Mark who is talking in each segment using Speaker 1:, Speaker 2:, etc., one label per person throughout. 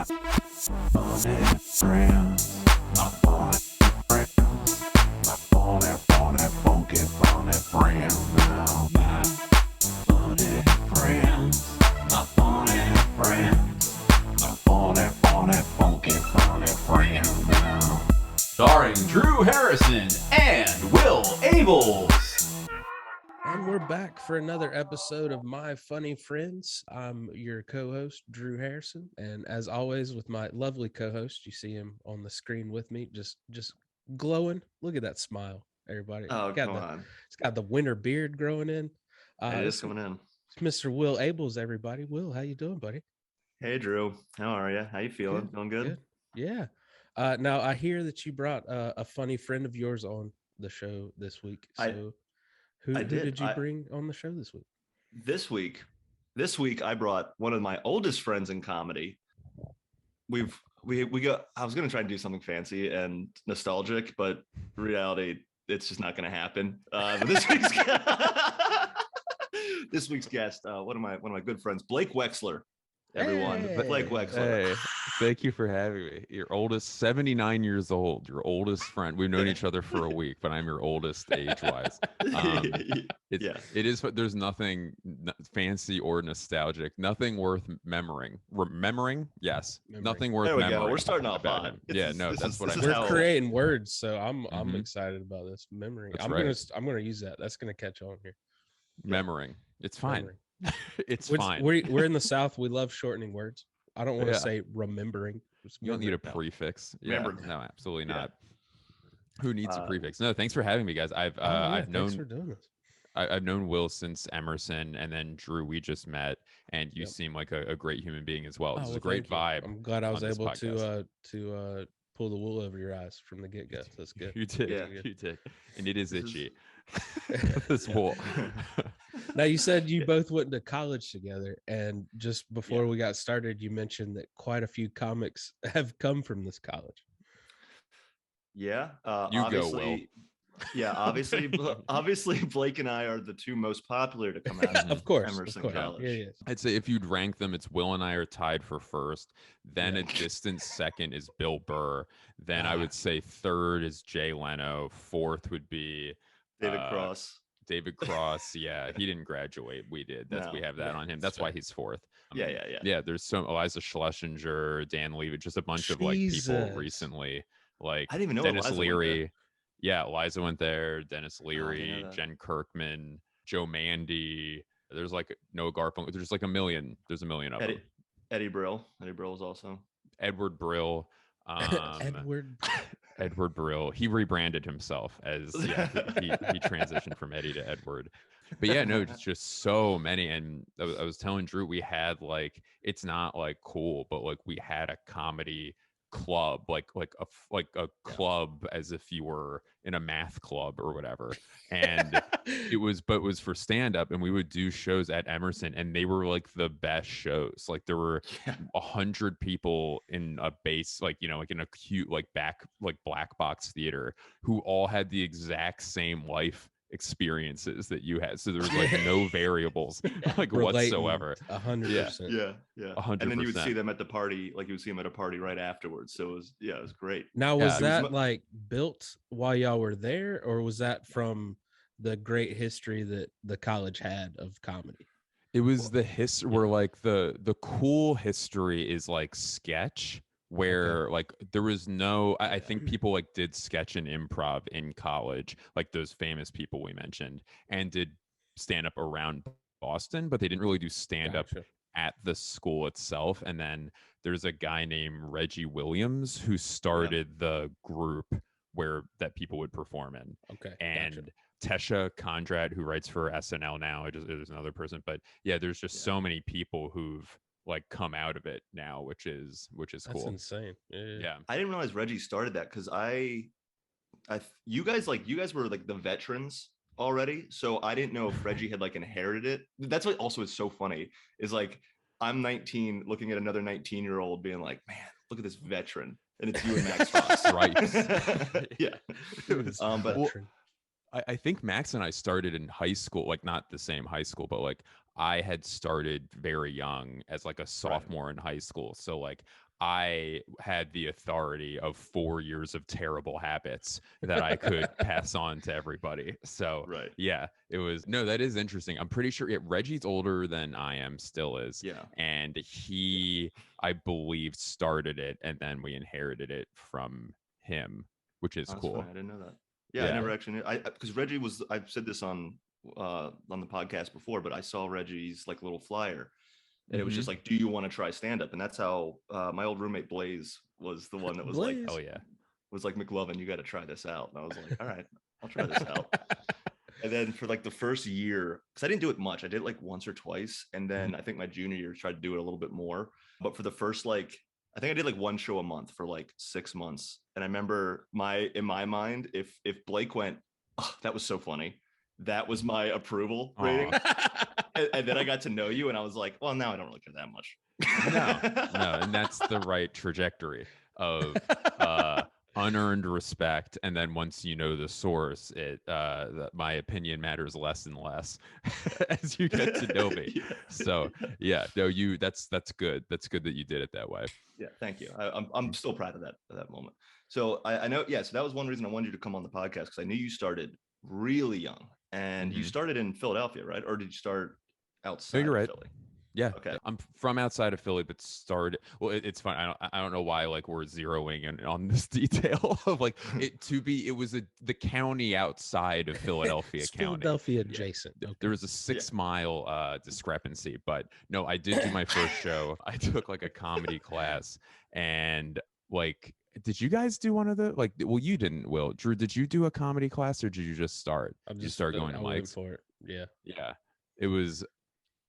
Speaker 1: funny friends, my funny friends, my funky friends now. My funny friends, my funny friends, my funky friends now.
Speaker 2: Starring Drew Harrison and Will Abeles.
Speaker 3: And we're back for another episode of My Funny Friends. I'm your co-host, Drew Harrison. And as always, with my lovely co-host, you see him on the screen with me, just glowing. Look at that smile, everybody.
Speaker 4: Oh, come on.
Speaker 3: It's got the winter beard growing in.
Speaker 4: It is coming in.
Speaker 3: It's Mr. Will Abeles, everybody. Will, how you doing, buddy?
Speaker 4: Hey, Drew. How are you? How you feeling? Feeling good?
Speaker 3: Yeah. Now, I hear that you brought a funny friend of yours on the show this week. So who did you bring on the show this week?
Speaker 4: This week I brought one of my oldest friends in comedy. We got. I was gonna try and do something fancy and nostalgic, but in reality, it's just not gonna happen. But this week's guest, one of my good friends, Blake Wexler. Everyone,
Speaker 3: Hey.
Speaker 4: Blake Wexler.
Speaker 5: Hey, thank you for having me. Your oldest, 79 years old, your oldest friend. We've known each other for a week, but I'm your oldest age-wise. It is, but there's nothing fancy or nostalgic, nothing worth remembering. Yes, nothing worth
Speaker 4: there we
Speaker 5: memorizing.
Speaker 4: go. We're starting off hot.
Speaker 5: That's what I meant.
Speaker 3: We're creating words, so I'm excited about this. Memory.
Speaker 5: That's
Speaker 3: I'm gonna use that. That's gonna catch on here.
Speaker 5: Memoring. It's fine.
Speaker 3: Memory.
Speaker 5: It's fine.
Speaker 3: We're in the South. We love shortening words. I don't want to say remembering.
Speaker 5: You don't need a prefix. Yeah, no, absolutely not. Who needs a prefix? No, thanks for having me, guys. I've known.
Speaker 3: Thanks for doing this.
Speaker 5: I've known Will since Emerson, and then Drew. We just met, and you seem like a great human being as well. This is a great vibe.
Speaker 3: I'm glad I was able to pull the wool over your eyes from the get-go. That's good.
Speaker 5: You did, you did, and it is itchy. This wool.
Speaker 3: Now, you said you both went to college together, and just before we got started, you mentioned that quite a few comics have come from this college.
Speaker 4: Yeah,
Speaker 5: you go, Will.
Speaker 4: Yeah, obviously, Blake and I are the two most popular to come out of Emerson College.
Speaker 3: Yeah.
Speaker 5: I'd say if you'd rank them, it's Will and I are tied for first. Then a distant second is Bill Burr. Then I would say third is Jay Leno. Fourth would be
Speaker 4: David Cross.
Speaker 5: David Cross, yeah, he didn't graduate. We did. We have that on him. That's why he's fourth. Yeah. There's some Eliza Schlesinger, Dan Levy, just a bunch of like people recently. Like
Speaker 4: I didn't even know
Speaker 5: Dennis
Speaker 4: Eliza
Speaker 5: Leary. Yeah, Eliza went there. Dennis Leary, Jen Kirkman, Joe Mandy. There's like Noah Garfunkel. There's like a million. There's a million of them.
Speaker 4: Eddie Brill. Eddie Brill was also.
Speaker 5: Edward Brill. Edward Brill. He rebranded himself as he transitioned from Eddie to Edward. But yeah, no, it's just so many. And I was telling Drew, we had like, it's not like cool, but like we had a comedy club, like a club, as if you were in a math club or whatever. And it was for stand-up, and we would do shows at Emerson, and they were like the best shows. Like there were 100 people in a base, like in a cute black box theater, who all had the exact same life experiences that you had. So there was like no variables whatsoever.
Speaker 3: 100%.
Speaker 4: Yeah.
Speaker 5: 100%.
Speaker 4: And then you would see them at the party, like you would see them at a party right afterwards. So it was great.
Speaker 3: Now, was that like built while y'all were there, or was that from the great history that the college had of comedy?
Speaker 5: It was the history where like the cool history is like sketch, where like there was no, I think people like did sketch and improv in college, like those famous people we mentioned, and did stand up around Boston, but they didn't really do stand up at the school itself. And then there's a guy named Reggie Williams who started the group that people would perform in. And Tesha Conrad, who writes for SNL now, there's another person, but yeah, there's just so many people who've like come out of it now, which is cool.
Speaker 3: That's insane. Yeah.
Speaker 4: I didn't realize Reggie started that, because you guys were like the veterans already, so I didn't know if Reggie had like inherited it. That's what also is so funny, is like I'm 19 looking at another 19-year-old being like, man, look at this veteran, and it's you and Max Fox.
Speaker 5: Right.
Speaker 4: Yeah.
Speaker 5: It was, I think Max and I started in high school, like not the same high school, but like I had started very young as like a sophomore in high school. So like I had the authority of 4 years of terrible habits that I could pass on to everybody. So
Speaker 4: Right.
Speaker 5: yeah, it was no, that is interesting. I'm pretty sure Reggie's older than I am, still is.
Speaker 4: Yeah.
Speaker 5: And he, I believe, started it and then we inherited it from him, which is
Speaker 4: Oh, that's
Speaker 5: cool.
Speaker 4: funny. I didn't know that. Yeah, I
Speaker 5: Yeah.
Speaker 4: never actually knew. Because Reggie was. I've said this on the podcast before, but I saw Reggie's like little flyer, and it was just like, "Do you want to try stand up?" And that's how my old roommate Blaze was the one that was
Speaker 3: Blaze.
Speaker 5: Oh yeah.
Speaker 4: was like, "McLovin, you got to try this out." And I was like, "All right, I'll try this out." And then for like the first year, because I didn't do it much, I did it like once or twice, and then I think my junior year tried to do it a little bit more. But for the first like, I think I did like one show a month for like 6 months. And I remember in my mind, if Blake went, "Oh, that was so funny," that was my approval rating. And then I got to know you, and I was like, well, now I don't really care that much.
Speaker 5: No, and that's the right trajectory of unearned respect. And then once you know the source, my opinion matters less and less as you get to know me.
Speaker 4: Yeah.
Speaker 5: So yeah, no, that's good. That's good that you did it that way.
Speaker 4: Yeah, thank you. I'm still proud of that moment. So I know, yeah. So that was one reason I wanted you to come on the podcast, because I knew you started really young, and you started in Philadelphia, right? Or did you start outside?
Speaker 5: No, you're
Speaker 4: of
Speaker 5: right.
Speaker 4: Philly?
Speaker 5: Yeah.
Speaker 4: Okay.
Speaker 5: I'm from outside of Philly, but started. Well, it's fun. I don't know why like we're zeroing in on this detail of like it was the county outside of Philadelphia
Speaker 3: It's
Speaker 5: County.
Speaker 3: Philadelphia adjacent. Okay.
Speaker 5: There was a 6-mile discrepancy, but no, I did do my first show. I took like a comedy class, and like, did you guys do one of the like? Well, you didn't. Will Drew? Did you do a comedy class, or did you just start? You start going to
Speaker 3: I went
Speaker 5: mics
Speaker 3: for it. Yeah.
Speaker 5: Yeah, it was.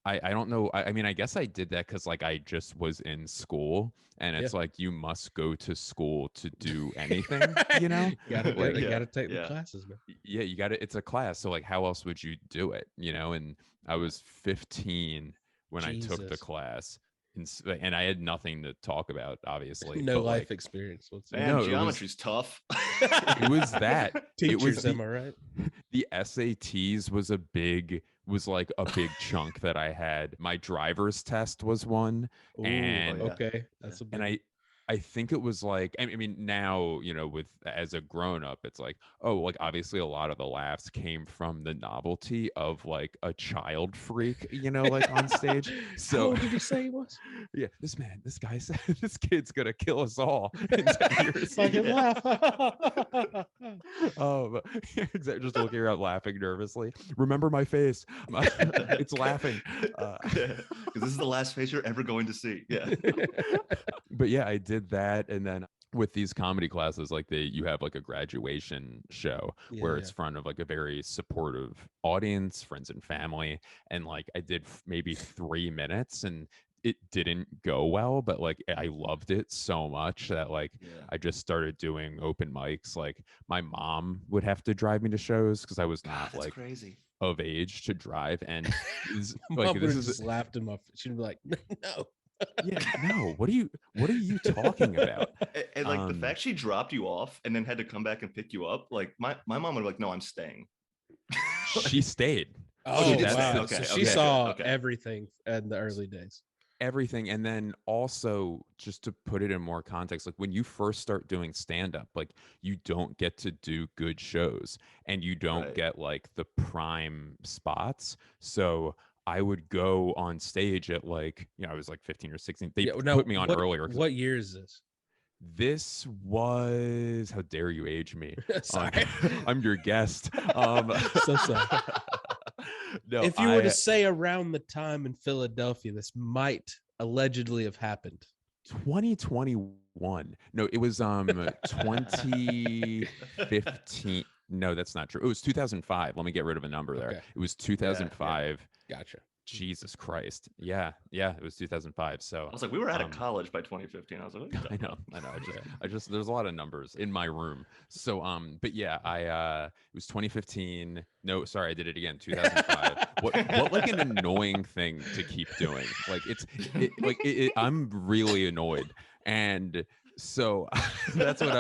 Speaker 5: I don't know. I mean, I guess I did that because like I just was in school, and it's like you must go to school to do anything, you know?
Speaker 3: You gotta take the
Speaker 4: Yeah.
Speaker 3: classes, man.
Speaker 5: Yeah, you got to. It's a class, so like, how else would you do it, you know? And I was 15 when I took the
Speaker 3: Jesus.
Speaker 5: class, and I had nothing to talk about, obviously.
Speaker 3: No
Speaker 5: but,
Speaker 3: life
Speaker 5: like,
Speaker 3: experience. What's
Speaker 4: Man,
Speaker 5: No, it was-
Speaker 4: geometry's tough.
Speaker 5: it was that. It was
Speaker 3: Teachers, am I right?
Speaker 5: the SATs was like a big chunk that I had. My driver's test was one,
Speaker 3: Ooh,
Speaker 5: and
Speaker 4: yeah.
Speaker 3: okay, that's a big
Speaker 5: and I think it was like, I mean now, you know, with as a grown up, it's like, oh, like obviously a lot of the laughs came from the novelty of like a child freak, you know, like on stage.
Speaker 3: How
Speaker 5: So
Speaker 3: old did he say he was?
Speaker 5: yeah, this guy said this kid's gonna kill us all in 10 years.
Speaker 3: Fucking laugh.
Speaker 5: Oh, just looking around laughing nervously. Remember my face. It's laughing.
Speaker 4: Because this is the last face you're ever going to see. Yeah.
Speaker 5: But yeah, I did that. And then with these comedy classes, like you have like a graduation show where it's front of like a very supportive audience, friends and family. And like I did maybe 3 minutes, and it didn't go well, but like I loved it so much that like I just started doing open mics. Like my mom would have to drive me to shows because I was not
Speaker 4: That's
Speaker 5: like
Speaker 4: crazy.
Speaker 5: of age to drive. And
Speaker 3: Mom
Speaker 5: like
Speaker 3: would
Speaker 5: this
Speaker 3: have
Speaker 5: is
Speaker 3: just laughed him off. She'd be like, no.
Speaker 5: yeah, no, what are you talking about?
Speaker 4: And like the fact she dropped you off and then had to come back and pick you up, like my mom would be like, no, I'm staying.
Speaker 5: She stayed.
Speaker 3: Oh,
Speaker 4: she did
Speaker 5: that's
Speaker 4: stay.
Speaker 3: wow.
Speaker 4: Okay,
Speaker 3: So
Speaker 4: okay,
Speaker 3: she
Speaker 4: okay,
Speaker 3: saw
Speaker 4: okay.
Speaker 3: everything in the early days.
Speaker 5: Everything. And then also, just to put it in more context, like when you first start doing stand-up, like you don't get to do good shows, and you don't
Speaker 4: Right.
Speaker 5: get like the prime spots. So I would go on stage at like, you know, I was like 15 or 16. They put me on earlier.
Speaker 3: What year is this?
Speaker 5: This was, how dare you age me?
Speaker 3: Sorry.
Speaker 5: I'm your guest.
Speaker 3: So sorry.
Speaker 5: No,
Speaker 3: If you were to say around the time in Philadelphia, this might allegedly have happened.
Speaker 5: 2021. No, it was 2015. No, that's not true. It was 2005. Let me get rid of a number there.
Speaker 3: Okay.
Speaker 5: It was 2005.
Speaker 3: Gotcha.
Speaker 5: Jesus Christ. Yeah, it was 2005. So
Speaker 4: I was like, we were out of college by 2015. I was like, what are you
Speaker 5: I
Speaker 4: talking
Speaker 5: know.
Speaker 4: about?
Speaker 5: I just there's a lot of numbers in my room. So but yeah, it was 2015. No, sorry, I did it again. 2005. what like an annoying thing to keep doing. Like I'm really annoyed. And so that's what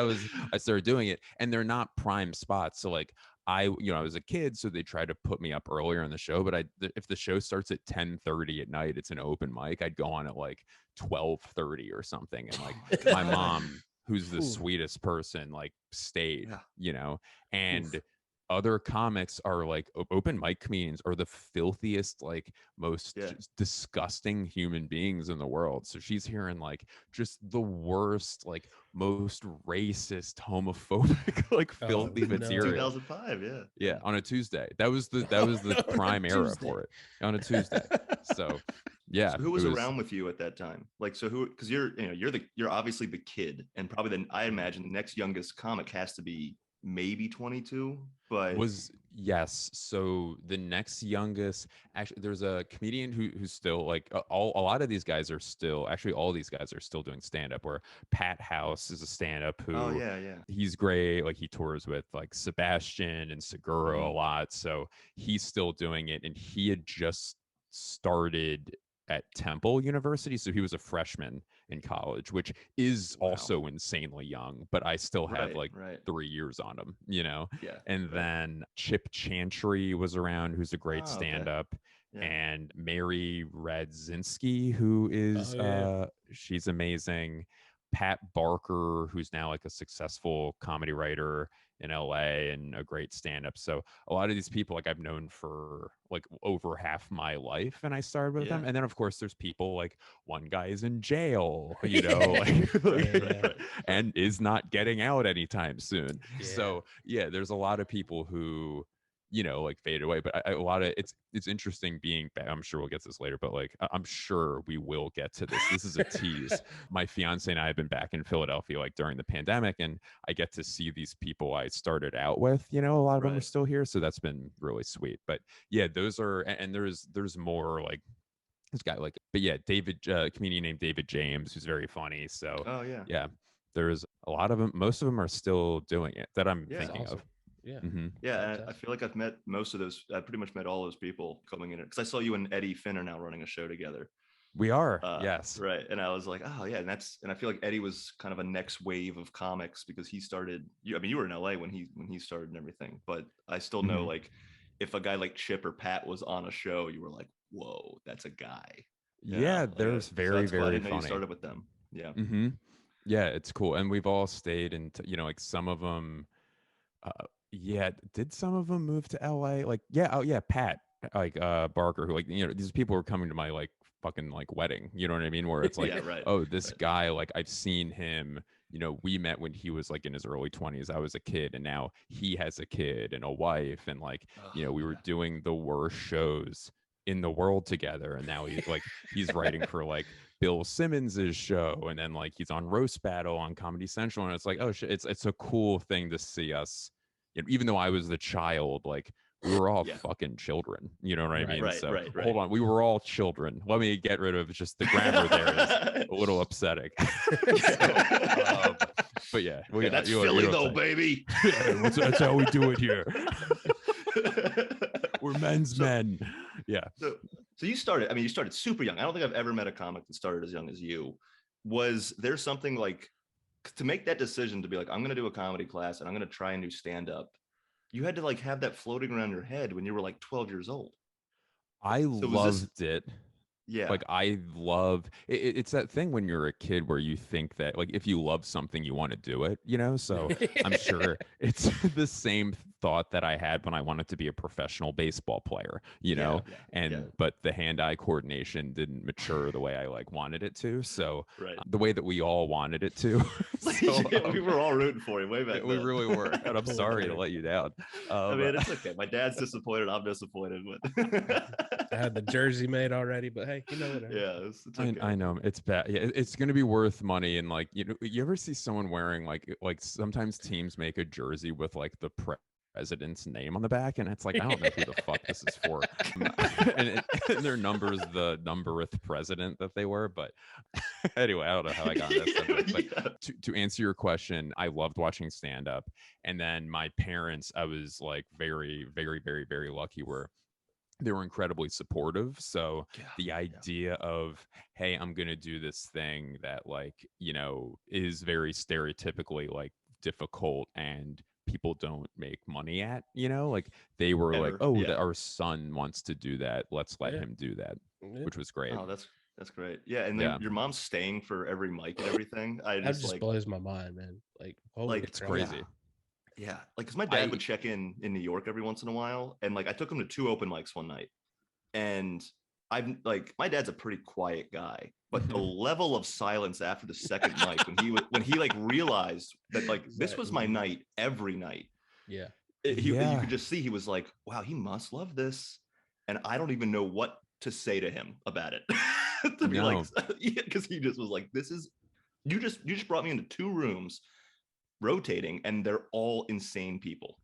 Speaker 5: I started doing it, and they're not prime spots. So like I was a kid, so they tried to put me up earlier in the show, but if the show starts at 10:30 at night, it's an open mic, I'd go on at like 12:30 or something. And like my mom, who's the
Speaker 3: Ooh.
Speaker 5: sweetest person, like stayed,
Speaker 4: Yeah.
Speaker 5: and
Speaker 4: Oof.
Speaker 5: other comics are like open mic comedians are the filthiest, like most
Speaker 4: Yeah.
Speaker 5: just disgusting human beings in the world. So she's hearing like just the worst, like most racist, homophobic, like
Speaker 3: Oh,
Speaker 5: filthy
Speaker 3: no.
Speaker 5: material.
Speaker 4: 2005, yeah.
Speaker 5: Yeah, on a Tuesday. That was the
Speaker 3: On a
Speaker 5: prime era
Speaker 3: Tuesday.
Speaker 5: for it, on a Tuesday. So yeah,
Speaker 4: So who was
Speaker 5: it was
Speaker 4: around with you at that time? Like, so who? Because you're obviously the kid, and probably then I imagine the next youngest comic has to be maybe 22. But
Speaker 5: yes. So the next youngest, actually, there's a comedian who's still like a lot of these guys are still, actually all these guys are still doing stand up. Where Pat House is a stand up
Speaker 4: oh
Speaker 5: who
Speaker 4: yeah.
Speaker 5: he's great. Like he tours with like Sebastian and Segura a
Speaker 4: Mhm.
Speaker 5: lot, so he's still doing it. And he had just started at Temple University, so he was a freshman in college, which is
Speaker 4: Wow.
Speaker 5: also insanely young. But I still have
Speaker 4: Right,
Speaker 5: like
Speaker 4: right.
Speaker 5: 3 years on him,
Speaker 4: Yeah.
Speaker 5: And
Speaker 4: right.
Speaker 5: then Chip Chantry was around, who's a great
Speaker 4: Oh, okay.
Speaker 5: stand-up.
Speaker 4: Yeah.
Speaker 5: And Mary Radzinski, who is
Speaker 3: Oh, yeah.
Speaker 5: she's amazing. Pat Barker, who's now like a successful comedy writer in LA and a great stand-up. So a lot of these people like I've known for like over half my life, and I started with them.
Speaker 4: Yeah.
Speaker 5: And then of course there's people like one guy is in jail, like,
Speaker 3: Yeah.
Speaker 5: and is not getting out anytime soon.
Speaker 3: Yeah.
Speaker 5: So yeah, there's a lot of people who like faded away. But a lot of it's interesting being back. I'm sure we'll get to this later, but like I'm sure we will get to this. This is a tease. My fiance and I have been back in Philadelphia like during the pandemic, and I get to see these people I started out with. A lot of them are
Speaker 4: Right.
Speaker 5: still here, so that's been really sweet. But yeah, those are, and there's more like this guy like, but yeah, comedian named David James, who's very funny. So
Speaker 4: Oh yeah.
Speaker 5: yeah, there's a lot of them. Most of them are still doing it that I'm
Speaker 4: Yeah.
Speaker 3: That's
Speaker 5: thinking
Speaker 3: awesome.
Speaker 5: of.
Speaker 3: Yeah.
Speaker 5: Mhm.
Speaker 4: Yeah, and I
Speaker 3: Fantastic.
Speaker 4: feel like I've met most of those. I pretty much met all those people coming in because I saw you and Eddie Finn are now running a show together.
Speaker 5: We are, yes.
Speaker 4: Right. And I was like, oh yeah, and I feel like Eddie was kind of a next wave of comics because he started. I mean, you were in LA when he started and everything, but I still know
Speaker 5: Mhm.
Speaker 4: like if a guy like Chip or Pat was on a show, you were like, whoa, that's a guy.
Speaker 5: Yeah,
Speaker 4: Like,
Speaker 5: there's
Speaker 4: so
Speaker 5: very,
Speaker 4: that's cool. I
Speaker 5: very
Speaker 4: didn't know you
Speaker 5: funny.
Speaker 4: started with them. Yeah.
Speaker 5: Hmm. Yeah, it's cool. And we've all stayed, and like some of them, yeah, did some of them move to LA? Like, yeah, oh yeah, Pat, like Barker, who like, these people were coming to my like fucking like wedding, you know what I mean? Where it's like,
Speaker 4: Yeah. Right.
Speaker 5: oh, this
Speaker 4: Right.
Speaker 5: guy, like I've seen him, we met when he was like in his early 20s. I was a kid, and now he has a kid and a wife, and like, we were doing the worst shows in the world together. And now he's writing for like Bill Simmons's show, and then like he's on Roast Battle on Comedy Central, and it's like, oh shit, it's a cool thing to see us, even though I was the child, like we were all
Speaker 4: Yeah.
Speaker 5: fucking children, you know what I
Speaker 3: Right.
Speaker 5: mean?
Speaker 4: Right.
Speaker 5: So
Speaker 4: Right.
Speaker 5: hold on, we were all children. Let me get rid of just the grammar there is a little upsetting. So, but yeah,
Speaker 4: Yeah, that's Philly though, baby.
Speaker 5: that's how we do it here. We're men's men. Yeah.
Speaker 4: So you started. I mean, you started super young. I don't think I've ever met a comic that started as young as you. Was there something like to make that decision to be like, I'm going to do a comedy class and I'm going to try and do stand up? You had to like have that floating around your head when you were like 12 years old.
Speaker 5: I
Speaker 4: So was this?
Speaker 5: loved it.
Speaker 4: Yeah.
Speaker 5: Like I love it, it's that thing when you're a kid where you think that like if you love something you want to do it, so I'm sure it's the same thought that I had when I wanted to be a professional baseball player,
Speaker 4: Yeah.
Speaker 5: but the hand-eye coordination didn't mature the way I like wanted it to, so
Speaker 4: Right.
Speaker 5: the way that we all wanted it to. So,
Speaker 4: we were all rooting for you way back
Speaker 5: we
Speaker 4: then.
Speaker 5: really were, and I'm
Speaker 3: Poor
Speaker 5: sorry
Speaker 3: kid.
Speaker 5: to let you down.
Speaker 4: I mean, it's okay. My dad's disappointed. I'm disappointed. But
Speaker 3: I had the jersey made already, but hey, whatever.
Speaker 4: yeah, it's okay.
Speaker 5: I know it's bad. Yeah, it's going to be worth money. And like, you ever see someone wearing like sometimes teams make a jersey with like the president's name on the back, and it's like, I don't know who the fuck this is for. And their number is the numberth president that they were. But anyway, I don't know how I got on that subject. But
Speaker 4: Yeah.
Speaker 5: to answer your question, I loved watching stand up. And then my parents, I was like very, very, very, very lucky where they were incredibly supportive. So the idea of, hey, I'm going to do this thing that like, is very stereotypically like difficult and people don't make money at, you know, like they were like,
Speaker 4: Ever,
Speaker 5: oh,
Speaker 4: yeah.
Speaker 5: our son wants to do that, let's let
Speaker 3: Yeah.
Speaker 5: him do that,
Speaker 3: Yeah.
Speaker 5: which was great.
Speaker 4: Oh, that's great. Yeah, and then
Speaker 5: Yeah.
Speaker 4: your mom's staying for every mic and everything. I
Speaker 3: That
Speaker 4: just
Speaker 3: just
Speaker 4: like
Speaker 3: blows my mind, man. Like, holy
Speaker 4: like
Speaker 5: It's
Speaker 3: crap.
Speaker 5: crazy.
Speaker 4: Yeah, like because my dad
Speaker 5: I
Speaker 4: would check in New York every once in a while, and like I took him to 2 open mics one night, and I'm like, my dad's a pretty quiet guy, but the level of silence after the second mic when he like realized that like this was my night every night,
Speaker 3: Yeah.
Speaker 4: you
Speaker 5: Yeah.
Speaker 4: could just see he was like, wow, he must love this, and I don't even know what to say to him about it. To be like,
Speaker 5: No.
Speaker 4: yeah, because he just was like, this is you just brought me into 2 rooms rotating, and they're all insane people.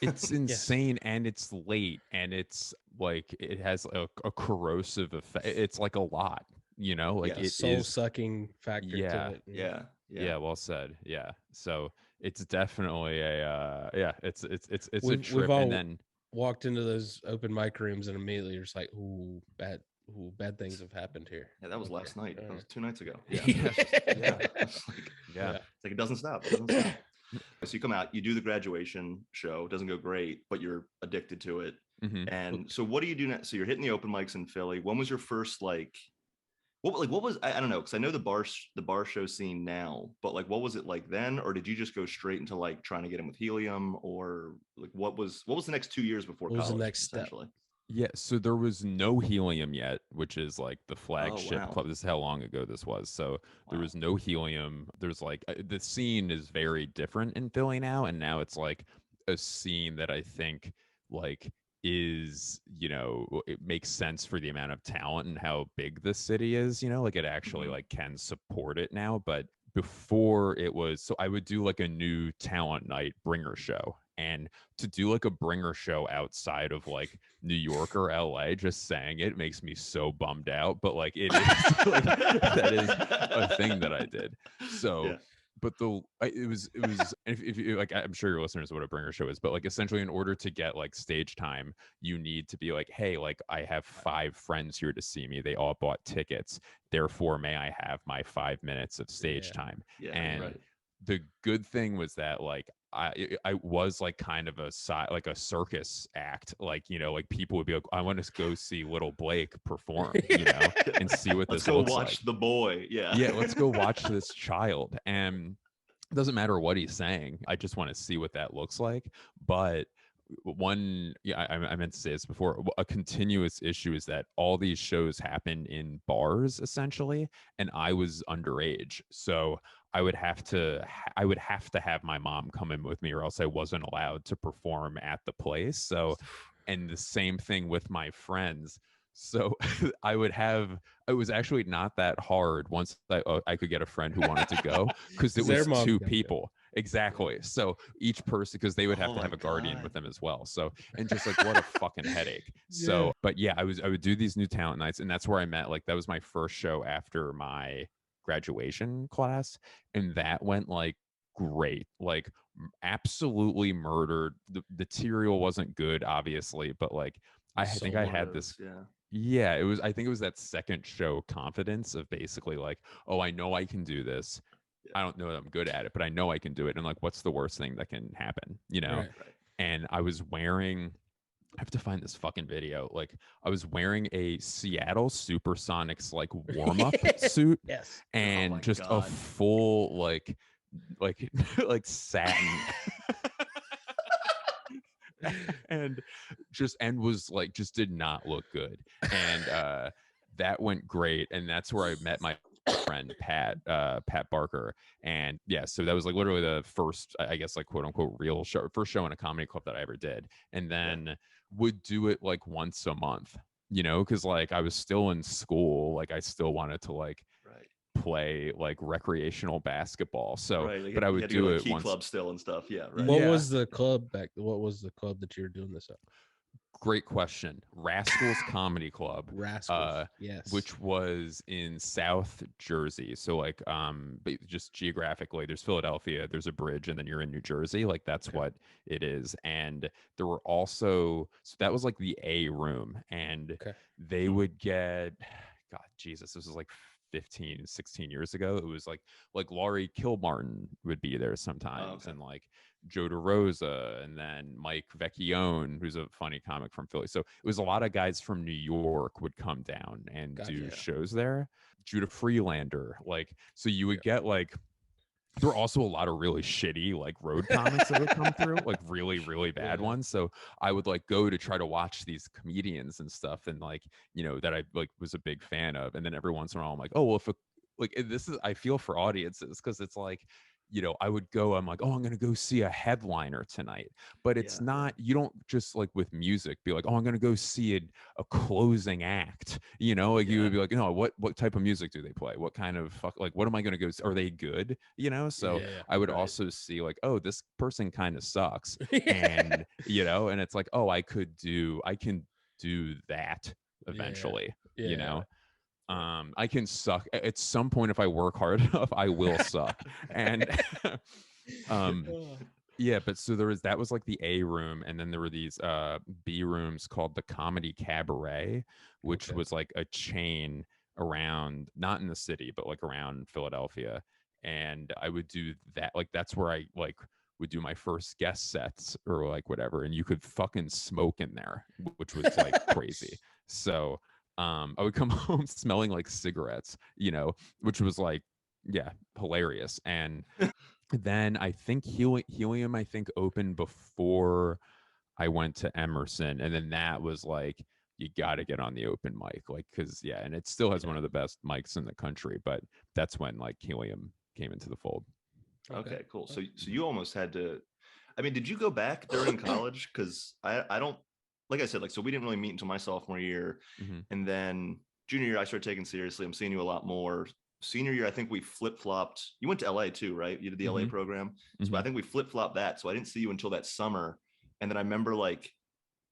Speaker 5: It's insane, and it's late, and it's like it has a corrosive effect. It's like a lot, you know, like
Speaker 4: Yeah,
Speaker 5: it
Speaker 3: Soul
Speaker 5: is.
Speaker 3: sucking factor
Speaker 5: Yeah.
Speaker 3: to it.
Speaker 4: Yeah,
Speaker 5: Yeah, well said. Yeah, so it's definitely a it's a
Speaker 3: We've
Speaker 5: trip,
Speaker 3: all
Speaker 5: and then
Speaker 3: walked into those open mic rooms and immediately you're just like, ooh, bad things have happened here.
Speaker 4: yeah, that was
Speaker 3: Okay,
Speaker 4: last night. That
Speaker 3: all
Speaker 4: was 2 nights ago.
Speaker 3: right.
Speaker 4: Yeah,
Speaker 5: yeah,
Speaker 4: It's like,
Speaker 5: yeah.
Speaker 4: it's like it doesn't stop. It doesn't stop. So you come out, you do the graduation show, it doesn't go great, but you're addicted to it.
Speaker 5: Mhm.
Speaker 4: And so what do you do next? So you're hitting the open mics in Philly. When was your first what was I don't know, because I know the bar show scene now, but like what was it like then, or did you just go straight into like trying to get in with Helium, or like what was the next 2 years before
Speaker 3: What was
Speaker 4: college
Speaker 3: the next step?
Speaker 4: essentially?
Speaker 5: Yeah, so there was no Helium yet, which is like the flagship
Speaker 4: wow.
Speaker 5: club. This is how long ago this was. So there
Speaker 4: Wow.
Speaker 5: was no Helium. There's like the scene is very different in Philly now, and now it's like a scene that I think like is, you know, it makes sense for the amount of talent and how big the city is, you know, like it actually
Speaker 4: Mhm.
Speaker 5: like can support it now. But before it was, so I would do like a new talent night bringer show, and to do like a bringer show outside of like New York or LA, just saying it makes me so bummed out. But like it is like, that is a thing that I did. So
Speaker 4: Yeah.
Speaker 5: but it was if you like, I'm sure your listeners know what a bringer show is, but like essentially in order to get like stage time, you need to be like, hey, like I have 5 friends here to see me, they all bought tickets, therefore may I have my 5 minutes of stage
Speaker 3: Yeah.
Speaker 5: time.
Speaker 4: Yeah,
Speaker 5: And
Speaker 4: right.
Speaker 5: the good thing was that like I was like kind of like a circus act, like, you know, like people would be like, I want to go see little Blake perform, you know, and see what
Speaker 4: Let's
Speaker 5: this
Speaker 4: go
Speaker 5: looks
Speaker 4: watch
Speaker 5: like.
Speaker 4: the boy. Yeah.
Speaker 5: Yeah, let's go watch this child. And it doesn't matter what he's saying, I just want to see what that looks like. But one, yeah, I meant to say this before, a continuous issue is that all these shows happen in bars essentially, and I was underage, so I would have to have my mom come in with me, or else I wasn't allowed to perform at the place. So, and the same thing with my friends. So I would have, it was actually not that hard once I could get a friend who wanted to go, because it
Speaker 3: 'Cause their
Speaker 5: was
Speaker 3: mom's
Speaker 5: 2
Speaker 3: gonna go.
Speaker 5: people. Exactly. So each person, because they would have
Speaker 4: Oh
Speaker 5: to have
Speaker 4: my
Speaker 5: a guardian
Speaker 4: God.
Speaker 5: with them as well. So, and just like what a fucking headache. So,
Speaker 3: Yeah.
Speaker 5: but yeah, I would do these new talent nights, and that's where I met, like that was my first show after my graduation class, and that went like great, like absolutely murdered. The material wasn't good, obviously, but like I
Speaker 3: So
Speaker 5: think I
Speaker 3: one of
Speaker 5: had this.
Speaker 4: Yeah.
Speaker 5: Yeah, it was. I think it was that second show confidence of basically like, oh, I know I can do this.
Speaker 4: Yeah.
Speaker 5: I don't know that I'm good at it, but I know I can do it. And like, what's the worst thing that can happen? You know?
Speaker 3: Right.
Speaker 4: Right.
Speaker 5: And I was wearing, I have to find this fucking video. Like, I was wearing a Seattle Supersonics like warm up suit,
Speaker 3: Yes.
Speaker 5: and
Speaker 4: my
Speaker 5: just a
Speaker 4: God.
Speaker 5: full like like satin. And was like, just did not look good. And that went great, and that's where I met my friend Pat Barker. And yeah, so that was like literally the first, I guess, like quote unquote real show, first show in a comedy club that I ever did. And then would do it like once a month, you know, because like I was still in school, like I still wanted to like
Speaker 4: Right.
Speaker 5: play like recreational basketball. So
Speaker 4: Right. Like,
Speaker 5: but I
Speaker 4: you
Speaker 5: would
Speaker 4: had to go
Speaker 5: do
Speaker 4: to
Speaker 5: it
Speaker 4: Key
Speaker 5: once.
Speaker 4: Club still and stuff. Yeah. Right.
Speaker 3: What
Speaker 5: Yeah.
Speaker 3: was the club back? What was the club that you were doing this at?
Speaker 5: Great question. Rascals Comedy Club,
Speaker 3: Rascals. Yes.
Speaker 5: which was in South Jersey. So like but just geographically, there's Philadelphia, there's a bridge, and then you're in New Jersey. Like that's
Speaker 3: Okay.
Speaker 5: what it is. And there were also, so that was like the A room, and
Speaker 3: Okay.
Speaker 5: they would get, God Jesus, this was like 15, 16 years ago. It was like Laurie Kilmartin would be there sometimes,
Speaker 4: okay.
Speaker 5: and like Joe DeRosa, and then Mike Vecchione, who's a funny comic from Philly. So it was a lot of guys from New York would come down and
Speaker 3: Gotcha.
Speaker 5: do
Speaker 4: Yeah.
Speaker 5: shows there. Judah Freelander, like, so you would get like, there were also a lot of really shitty like road comics that would come through, like really, really bad
Speaker 3: Yeah.
Speaker 5: ones. So I would like go to try to watch these comedians and stuff, and like, you know, that I like was a big fan of. And then every once in a while, I'm like, oh well, if a, like this is, I feel for audiences because it's like, you know, I would go, I'm like, oh, I'm gonna go see a headliner tonight, but it's
Speaker 4: Yeah,
Speaker 5: not. You don't just like with music be like, oh, I'm gonna go see a closing act. You know, like you would be like, no, what type of music do they play? What kind of like what am I gonna go see? Are they good? You know, so
Speaker 3: Yeah.
Speaker 5: I would
Speaker 4: Right.
Speaker 5: also see like, oh, this person kind of sucks,
Speaker 3: Yeah.
Speaker 5: and you know, and it's like, oh, I can do that
Speaker 3: Yeah.
Speaker 5: eventually.
Speaker 3: Yeah.
Speaker 5: You know, I can suck at some point if I work hard enough. I will suck, and um,
Speaker 3: Oh,
Speaker 5: yeah. But so that was like the A room, and then there were these B rooms called the Comedy Cabaret, which
Speaker 3: Okay.
Speaker 5: was like a chain around, not in the city, but like around Philadelphia. And I would do that. Like that's where I like would do my first guest sets or like whatever, and you could fucking smoke in there, which was like crazy. So I would come home smelling like cigarettes, you know, which was like, yeah, hilarious. And then I think Helium, I think, opened before I went to Emerson. And then that was like, you got to get on the open mic. Like, cause yeah, and it still has
Speaker 4: Yeah.
Speaker 5: one of the best mics in the country, but that's when like Helium came into the fold.
Speaker 4: Okay, cool. So you almost had to. I mean, did you go back during college? Because I don't, like I said, like, so we didn't really meet until my sophomore year,
Speaker 5: Mhm.
Speaker 4: and then junior year I started taking seriously. I'm seeing you a lot more. Senior year, I think we flip flopped. You went to LA too, right? You did the LA
Speaker 5: Mhm.
Speaker 4: program, so I
Speaker 5: Mhm.
Speaker 4: think we flip flopped that. So I didn't see you until that summer, and then I remember like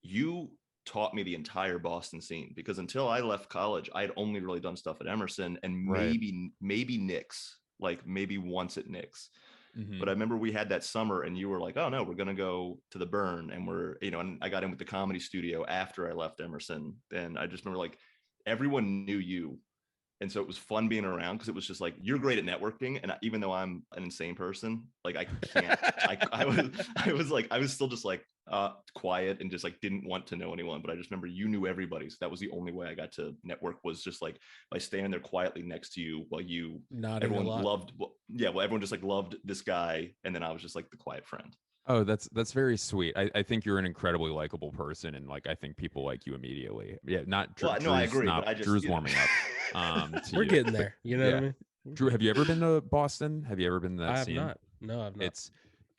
Speaker 4: you taught me the entire Boston scene because until I left college, I had only really done stuff at Emerson and
Speaker 5: Right.
Speaker 4: maybe Nick's, like maybe once at Nick's. But I
Speaker 5: Mhm.
Speaker 4: remember we had that summer and you were like, oh no, we're going to go to the Burn. And we're, you know, and I got in with the Comedy Studio after I left Emerson. And I just remember like everyone knew you. And so it was fun being around because it was just like, you're great at networking. And even though I'm an insane person, like I can't, I was like, I was still just like quiet and just like didn't want to know anyone. But I just remember you knew everybody. So that was the only way I got to network, was just like by standing there quietly next to you while you,
Speaker 3: Nodding a
Speaker 4: everyone
Speaker 3: lot.
Speaker 4: loved, well, everyone just like loved this guy. And then I was just like the quiet friend.
Speaker 5: Oh, that's very sweet. I think you're an incredibly likable person, and like I think people like you immediately. Yeah, not
Speaker 4: Well, no, I agree, but
Speaker 5: not
Speaker 4: I just,
Speaker 5: Drew's
Speaker 4: you know.
Speaker 5: warming up. To
Speaker 3: We're
Speaker 5: you.
Speaker 3: getting there. You know what I
Speaker 5: Yeah.
Speaker 3: mean? We're
Speaker 5: Drew, have
Speaker 3: getting
Speaker 5: you ever been to Boston? Have you ever been to
Speaker 3: there. I
Speaker 5: that
Speaker 3: have
Speaker 5: scene?
Speaker 3: not. No, I've not.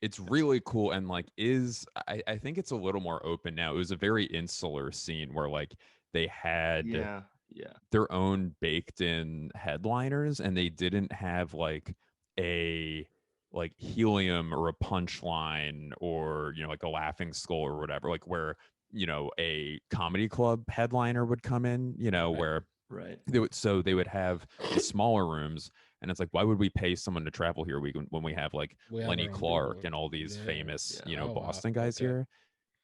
Speaker 5: It's really cool, and like I think it's a little more open now. It was a very insular scene where like they had
Speaker 4: Yeah, yeah,
Speaker 5: their own baked in headliners, and they didn't have like a like Helium or a Punchline or, you know, like a Laughing Skull or whatever, like where, you know, a comedy club headliner would come in, you know,
Speaker 3: Right.
Speaker 5: where
Speaker 4: right.
Speaker 5: they would have the smaller rooms, and it's like, why would we pay someone to travel here when we have like
Speaker 3: We have
Speaker 5: Lenny
Speaker 3: our own
Speaker 5: Clark
Speaker 3: people.
Speaker 5: and all these
Speaker 3: Yeah.
Speaker 5: famous,
Speaker 4: Yeah.
Speaker 5: you know,
Speaker 3: Oh, wow.
Speaker 5: Boston guys
Speaker 3: Okay.
Speaker 5: here?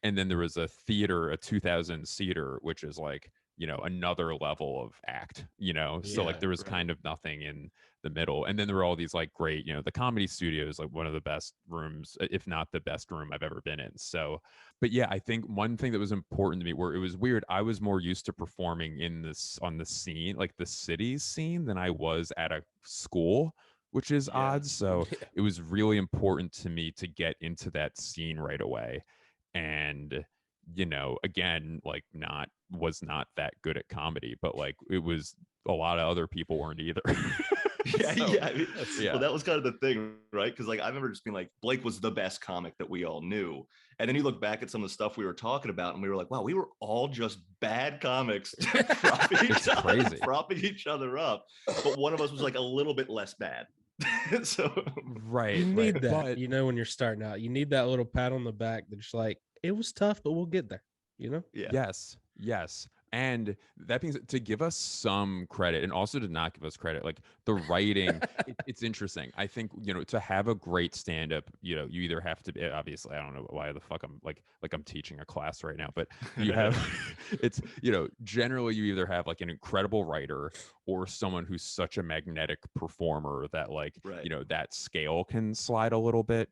Speaker 5: And then there was a theater, a 2000 seater, which is like, you know, another level of act, you know. So
Speaker 3: Yeah.
Speaker 5: like there was
Speaker 4: Right.
Speaker 5: kind of nothing in the middle. And then there were all these like great, you know, the Comedy Studio is like one of the best rooms, if not the best room I've ever been in. So, but yeah, I think one thing that was important to me, where it was weird, I was more used to performing in this on the scene, like the city's scene, than I was at a school, which is
Speaker 4: Yeah.
Speaker 5: odd. So
Speaker 3: Yeah.
Speaker 5: it was really important to me to get into that scene right away. And, you know, again, like was not that good at comedy, but like it was, a lot of other people weren't either.
Speaker 4: Yeah,
Speaker 5: So,
Speaker 4: yeah. I mean,
Speaker 5: yeah.
Speaker 4: Well, that was kind of the thing, right? Because like I remember just being like, Blake was the best comic that we all knew. And then you look back at some of the stuff we were talking about, and we were like, wow, we were all just bad comics
Speaker 5: It's crazy.
Speaker 4: propping each other up. But one of us was like a little bit less bad. So
Speaker 5: Right.
Speaker 3: You need that,
Speaker 5: But
Speaker 3: you know, when you're starting out. You need that little pat on the back that's like, it was tough, but we'll get there, you know?
Speaker 4: yeah.
Speaker 5: yes. And that being said, to give us some credit and also to not give us credit, like the writing, it's interesting. I think, to have a great stand-up, you either have to be, obviously, I don't know why the fuck I'm like I'm teaching a class right now, but you have, it's, generally you either have like an incredible writer or someone who's such a magnetic performer that like,
Speaker 4: Right.
Speaker 5: that scale can slide a little bit,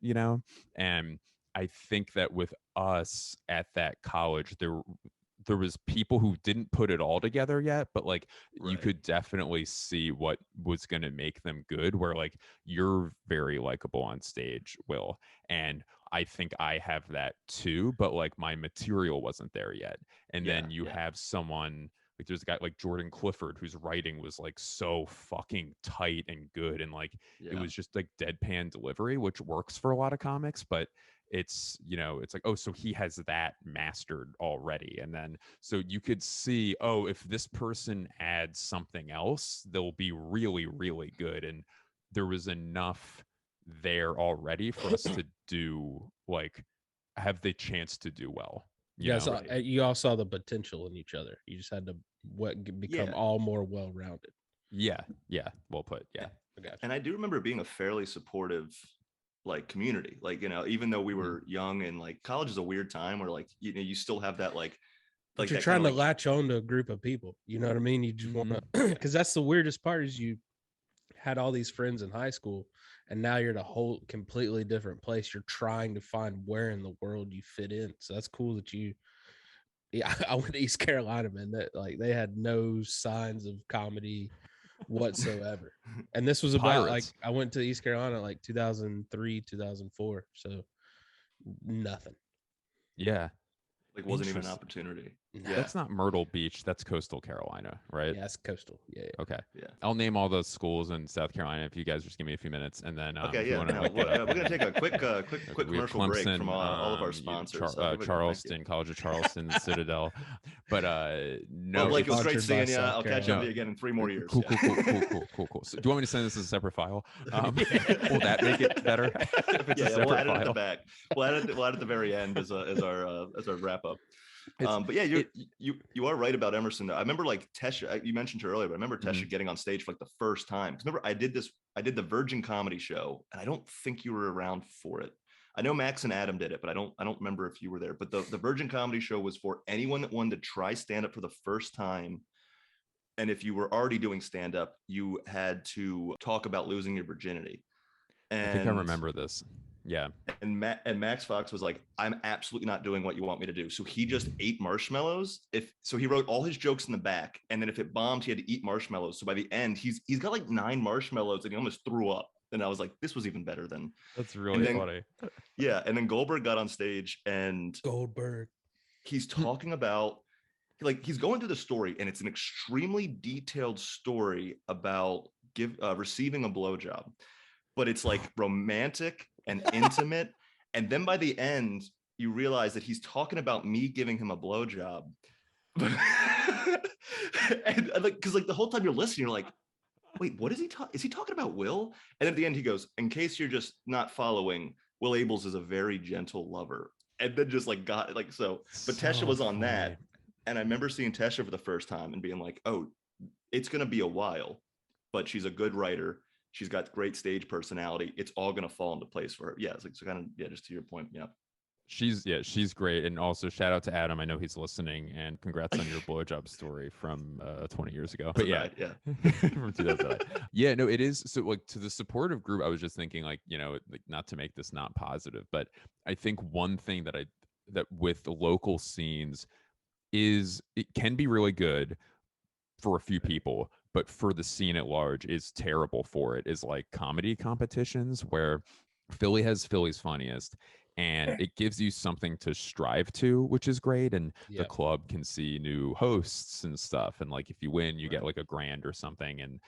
Speaker 5: and I think that with us at that college, there was people who didn't put it all together yet, but like you
Speaker 4: Right.
Speaker 5: could definitely see what was going to make them good, where like you're very likable on stage, Will, and I think I have that too, but like my material wasn't there yet. And then you have someone like, there's a guy like Jordan Clifford whose writing was like so fucking tight and good, and like it was just like deadpan delivery, which works for a lot of comics, but it's it's like, oh, so he has that mastered already. And then so you could see, oh, if this person adds something else, they'll be really, really good. And there was enough there already for us to do, like, have the chance to do well.
Speaker 3: You all saw the potential in each other. You just had to become all more well-rounded.
Speaker 5: Yeah, well put. Yeah,
Speaker 3: I got you.
Speaker 4: And I do remember being a fairly supportive like community, like even though we were young, and like college is a weird time where like you still have that like
Speaker 3: you're trying to latch on to a group of people, you know what I mean? You just want to, because that's the weirdest part, is you had all these friends in high school and now you're at a whole completely different place. You're trying to find where in the world you fit in. So that's cool that I went to East Carolina, man. That like they had no signs of comedy whatsoever. And this was about like I went to East Carolina like 2003, 2004. So nothing.
Speaker 5: Yeah.
Speaker 4: Like wasn't even an opportunity.
Speaker 5: Yeah. That's not Myrtle Beach. That's coastal Carolina, right?
Speaker 3: Yeah, that's coastal. Yeah.
Speaker 5: Okay.
Speaker 4: Yeah.
Speaker 5: I'll name all those schools in South Carolina if you guys just give me a few minutes, and then
Speaker 4: okay. Yeah. We're gonna take a quick commercial Clemson, break from all of our sponsors.
Speaker 5: Charleston, College of Charleston, the Citadel. But no.
Speaker 4: Well, Blake, it was great seeing you. I'll catch up with you again in 3 more years.
Speaker 5: Cool. So, do you want me to send this as a separate file? Will that make it better? If it's a separate
Speaker 4: we'll add
Speaker 5: file?
Speaker 4: it at the back. We'll add it at the very end as our wrap up. But yeah, you are right about Emerson though. I remember like Tesha, you mentioned her earlier, but I remember Tesha getting on stage for like the first time. Remember, I did the Virgin comedy show, and I don't think you were around for it. I know Max and Adam did it, but I don't remember if you were there. But the Virgin comedy show was for anyone that wanted to try stand up for the first time. And if you were already doing stand up, you had to talk about losing your virginity. And
Speaker 5: I think I remember this. Yeah.
Speaker 4: And Max Fox was like, I'm absolutely not doing what you want me to do. So he just ate marshmallows. So he wrote all his jokes in the back, and then if it bombed, he had to eat marshmallows. So by the end, he's got like 9 marshmallows, and he almost threw up. And I was like, this was even better than.
Speaker 5: That's really funny.
Speaker 4: Yeah. And then Goldberg got on stage, and he's talking about, like, he's going through the story, and it's an extremely detailed story about receiving a blowjob, but it's like romantic and intimate. And then by the end, you realize that he's talking about me giving him a blowjob. And like, because like the whole time you're listening, you're like, wait, what is he talking? Is he talking about Will? And at the end, he goes, in case you're just not following, Will Abeles is a very gentle lover. And then just like got like so. But Tesha was on that, and I remember seeing Tesha for the first time and being like, oh, it's gonna be a while, but she's a good writer. She's got great stage personality. It's all going to fall into place for her. Yeah. It's like, so kind of, yeah, just to your point. Yeah.
Speaker 5: She's great. And also shout out to Adam. I know he's listening, and congrats on your blowjob story from 20 years ago. But yeah. From 2009. Yeah, no, it is. So like to the supportive group, I was just thinking like, like not to make this not positive, but I think one thing that with the local scenes is it can be really good for a few people, but for the scene at large is terrible for it, is like comedy competitions where Philly has Philly's Funniest, and it gives you something to strive to, which is great. And the club can see new hosts and stuff. And like, if you win, you get like $1,000 or something, and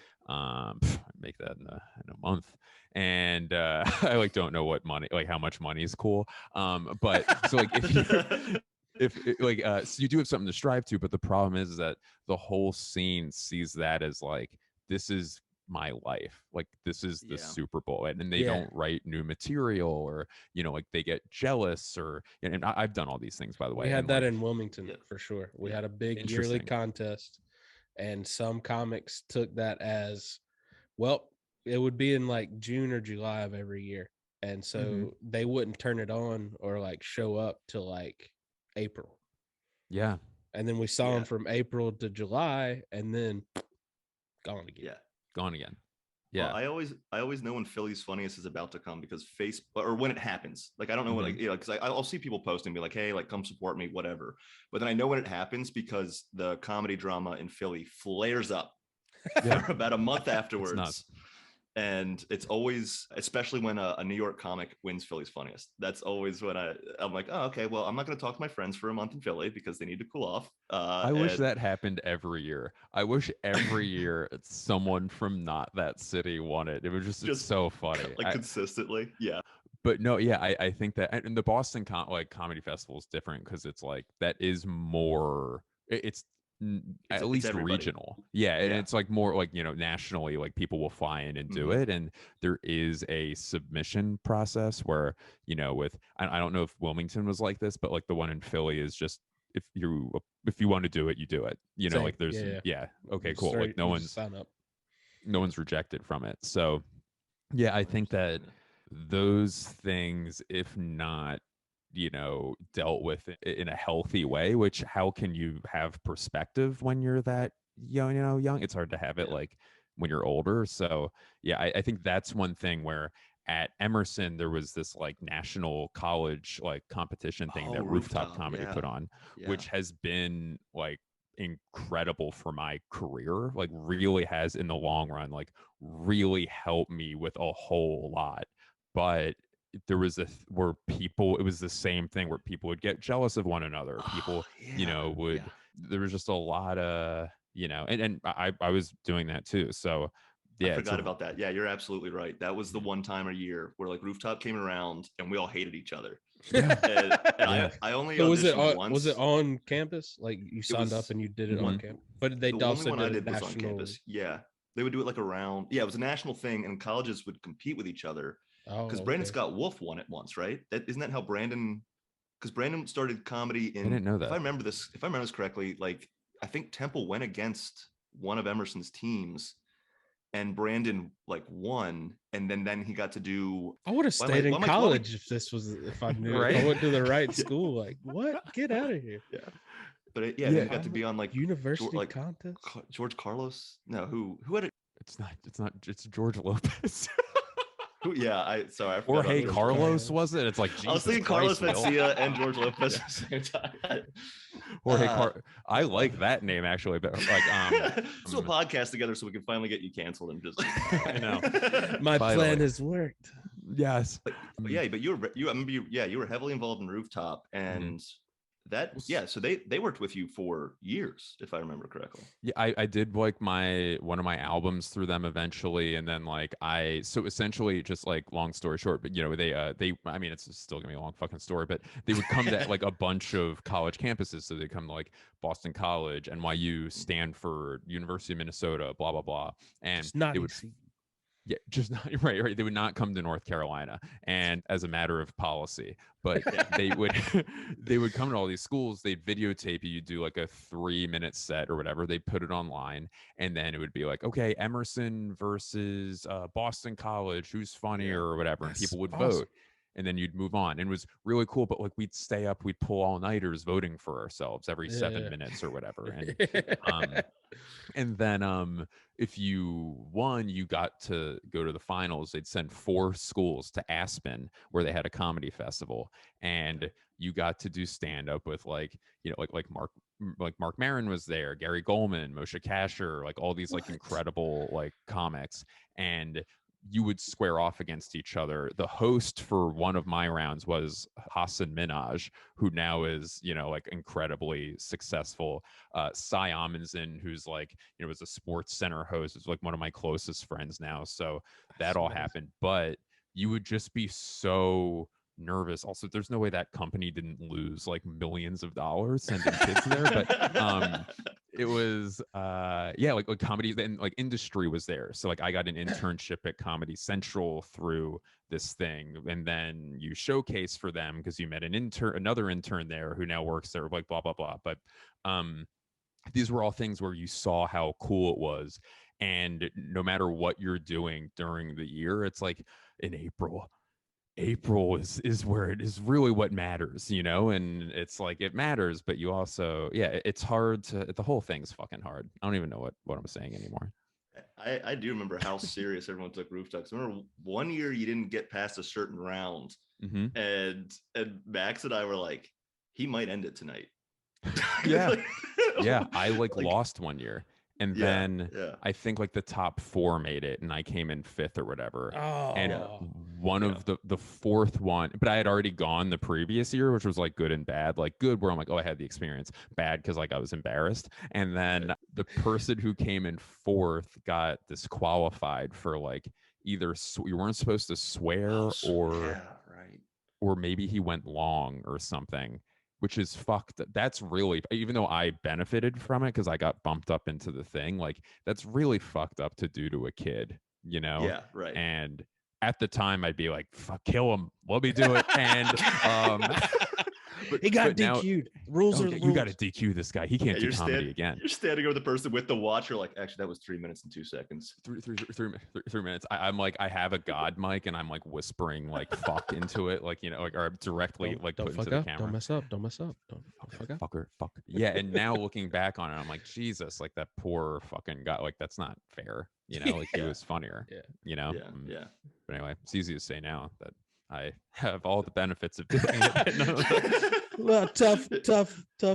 Speaker 5: make that in a month. And I like don't know what money, like how much money is cool. But so like so you do have something to strive to, but the problem is that the whole scene sees that as like, this is my life. Like this is the
Speaker 4: Yeah.
Speaker 5: Super Bowl, and they
Speaker 3: Yeah.
Speaker 5: don't write new material, or like they get jealous, or and I've done all these things, by the way.
Speaker 3: We had
Speaker 5: and
Speaker 3: that
Speaker 5: like,
Speaker 3: in Wilmington
Speaker 4: Yeah.
Speaker 3: for sure. We
Speaker 4: Yeah.
Speaker 3: had a big yearly
Speaker 5: Interesting.
Speaker 3: contest, and some comics took that as, well, it would be in like June or July of every year. And so
Speaker 5: Mhm.
Speaker 3: they wouldn't turn it on or like show up till like April.
Speaker 5: yeah,
Speaker 3: And then we saw
Speaker 4: Yeah.
Speaker 3: them from April to July and then gone again.
Speaker 4: Yeah.
Speaker 5: gone again.
Speaker 4: Well,
Speaker 5: Yeah.
Speaker 4: I always know when Philly's Funniest is about to come because or when it happens. Like I don't know what, like, because I'll see people post and be like, hey, like come support me, whatever. But then I know when it happens because the comedy drama in Philly flares up
Speaker 5: Yeah.
Speaker 4: for about a month
Speaker 5: nuts.
Speaker 4: afterwards. And it's always, especially when a New York comic wins Philly's Funniest. That's always when I'm like, oh, okay, well, I'm not going to talk to my friends for a month in Philly because they need to cool off.
Speaker 5: I wish that happened every year. I wish every year someone from not that city won it. It was just it's so funny.
Speaker 4: like consistently. Yeah.
Speaker 5: But no, yeah, I think that, and the Boston comedy festival is different because it's like that is more. It's at least
Speaker 4: everybody.
Speaker 5: regional. Yeah, and
Speaker 4: Yeah.
Speaker 5: it's like more like nationally, like people will fly in and do it, and there is a submission process where with I don't know if Wilmington was like this, but like the one in Philly is just if you want to do it, you do it.
Speaker 3: Same.
Speaker 5: Like there's okay,
Speaker 3: You
Speaker 5: cool.
Speaker 3: straight-
Speaker 5: Like no
Speaker 3: you
Speaker 5: one's
Speaker 3: just sign up.
Speaker 5: no one's rejected from it. So yeah, I think that those things, if not dealt with in a healthy way, which how can you have perspective when you're that young? It's hard to have it like when you're older. So yeah, I think that's one thing where at Emerson there was this like national college like competition thing that Rooftop Comedy put on, which has been like incredible for my career, like really has in the long run, like really helped me with a whole lot. But there was where people, it was the same thing where people would get jealous of one another. People would there was just a lot of and I was doing that too. So yeah,
Speaker 4: I forgot about that. Yeah, you're absolutely right. That was the one time a year where like Rooftop came around and we all hated each other. and I only
Speaker 3: So
Speaker 4: auditioned once.
Speaker 3: was it on campus? Like you signed up and you did it on campus? But they
Speaker 4: the
Speaker 3: also
Speaker 4: only one I
Speaker 3: did
Speaker 4: did was
Speaker 3: national...
Speaker 4: on campus. Yeah, they would do it like around. Yeah, it was a national thing, and colleges would compete with each other. Because Brandon Scott Wolf won it once, right? Isn't that how Brandon? Because Brandon started comedy in.
Speaker 5: I didn't know that.
Speaker 4: If I remember this correctly, like I think Temple went against one of Emerson's teams, and Brandon like won, and then he got to do.
Speaker 3: I would have stayed in college if I knew.
Speaker 5: Right?
Speaker 3: I went to the right school. Like what? Get out of here.
Speaker 4: Yeah, but he got to be on like
Speaker 3: university contest.
Speaker 4: George Carlos? No, who had it?
Speaker 5: It's not. It's George lopez.
Speaker 4: Sorry.
Speaker 5: Or Hey Carlos, was it? It's like Jesus
Speaker 4: I was thinking
Speaker 5: Christ,
Speaker 4: Carlos Mencia and George Lopez at the same time.
Speaker 5: Or Hey I like that name actually, but like
Speaker 4: let's do a podcast together so we can finally get you canceled and just.
Speaker 5: I know.
Speaker 3: My plan has worked.
Speaker 5: Yes.
Speaker 4: But you were heavily involved in Rooftop, and so they worked with you for years, if I remember correctly.
Speaker 5: Yeah, I did like one of my albums through them eventually, and then like so essentially just like long story short, but they I mean it's still gonna be a long fucking story, but they would come to like a bunch of college campuses. So they come to like Boston College, NYU, Stanford, University of Minnesota, blah blah blah, and they would. Yeah, just not right. They would not come to North Carolina, and as a matter of policy, but they would come to all these schools. They'd videotape you. You'd do like a 3-minute set or whatever. They put it online, and then it would be like, okay, Emerson versus Boston College, who's funnier or whatever, and people would vote. And then you'd move on. And it was really cool. But like we'd stay up, we'd pull all-nighters voting for ourselves every 7 minutes or whatever. And then if you won, you got to go to the finals. They'd send 4 schools to Aspen where they had a comedy festival. And you got to do stand-up with like Mark Maron was there, Gary Goldman, Moshe Kasher, like all these like incredible like comics. And you would square off against each other. The host for one of my rounds was Hassan Minhaj, who now is, like incredibly successful. Cy Amundsen, who's like, was a Sports Center host, is like one of my closest friends now. So that all happened. But you would just be so nervous. Also, there's no way that company didn't lose like millions of dollars sending kids there. But it was yeah, like comedy, then like industry was there. So like I got an internship at Comedy Central through this thing, and then you showcase for them because you met another intern there who now works there, like blah blah blah. But these were all things where you saw how cool it was. And no matter what you're doing during the year, it's like in April is where it is really what matters, you know? And it's like it matters, but you also, yeah, it's hard to, the whole thing's fucking hard. I don't even know what I'm saying anymore.
Speaker 4: I do remember how serious everyone took rooftops. I remember one year you didn't get past a certain round,
Speaker 5: Mm-hmm.
Speaker 4: and Max and I were like, he might end it tonight.
Speaker 5: Yeah.
Speaker 4: Like-
Speaker 5: Yeah, I like lost one year, and
Speaker 4: Yeah,
Speaker 5: then
Speaker 4: yeah.
Speaker 5: I think like the top 4 made it, and I came in 5th or whatever.
Speaker 3: Oh,
Speaker 5: And one of the fourth one, but I had already gone the previous year, which was like good and bad. Like good, where I'm like, oh, I had the experience. Bad because like I was embarrassed. And then the person who came in 4th got disqualified for like either you weren't supposed to swear
Speaker 4: Yeah, right.
Speaker 5: or maybe he went long or something, which is fucked. That's really, even though I benefited from it because I got bumped up into the thing, like that's really fucked up to do to a kid, you know?
Speaker 4: Yeah, right.
Speaker 5: And at the time I'd be like, fuck, kill him, let me do it. And
Speaker 3: he got
Speaker 5: now-
Speaker 3: DQ'd. Rules are
Speaker 5: you
Speaker 3: rules.
Speaker 5: got to DQ this guy. He can't do
Speaker 4: you're
Speaker 5: comedy again.
Speaker 4: You're standing over the person with the watch. You're like, actually, that was 3 minutes and 2 seconds.
Speaker 5: 3 minutes. I'm like, I have a god mic and I'm like whispering like fuck into it, like, you know, like, or directly like
Speaker 3: don't
Speaker 5: put
Speaker 3: fuck
Speaker 5: into the
Speaker 3: up.
Speaker 5: camera.
Speaker 3: Don't mess up. Don't mess up. Don't fuck up.
Speaker 5: Fucker, fuck. Yeah, and now looking back on it, I'm like, Jesus, like that poor fucking guy. Like that's not fair. You know, like he was funnier.
Speaker 3: Yeah.
Speaker 5: You know.
Speaker 4: Yeah, yeah.
Speaker 5: But anyway, it's easy to say now that I have all the benefits of doing it.
Speaker 3: Well, tough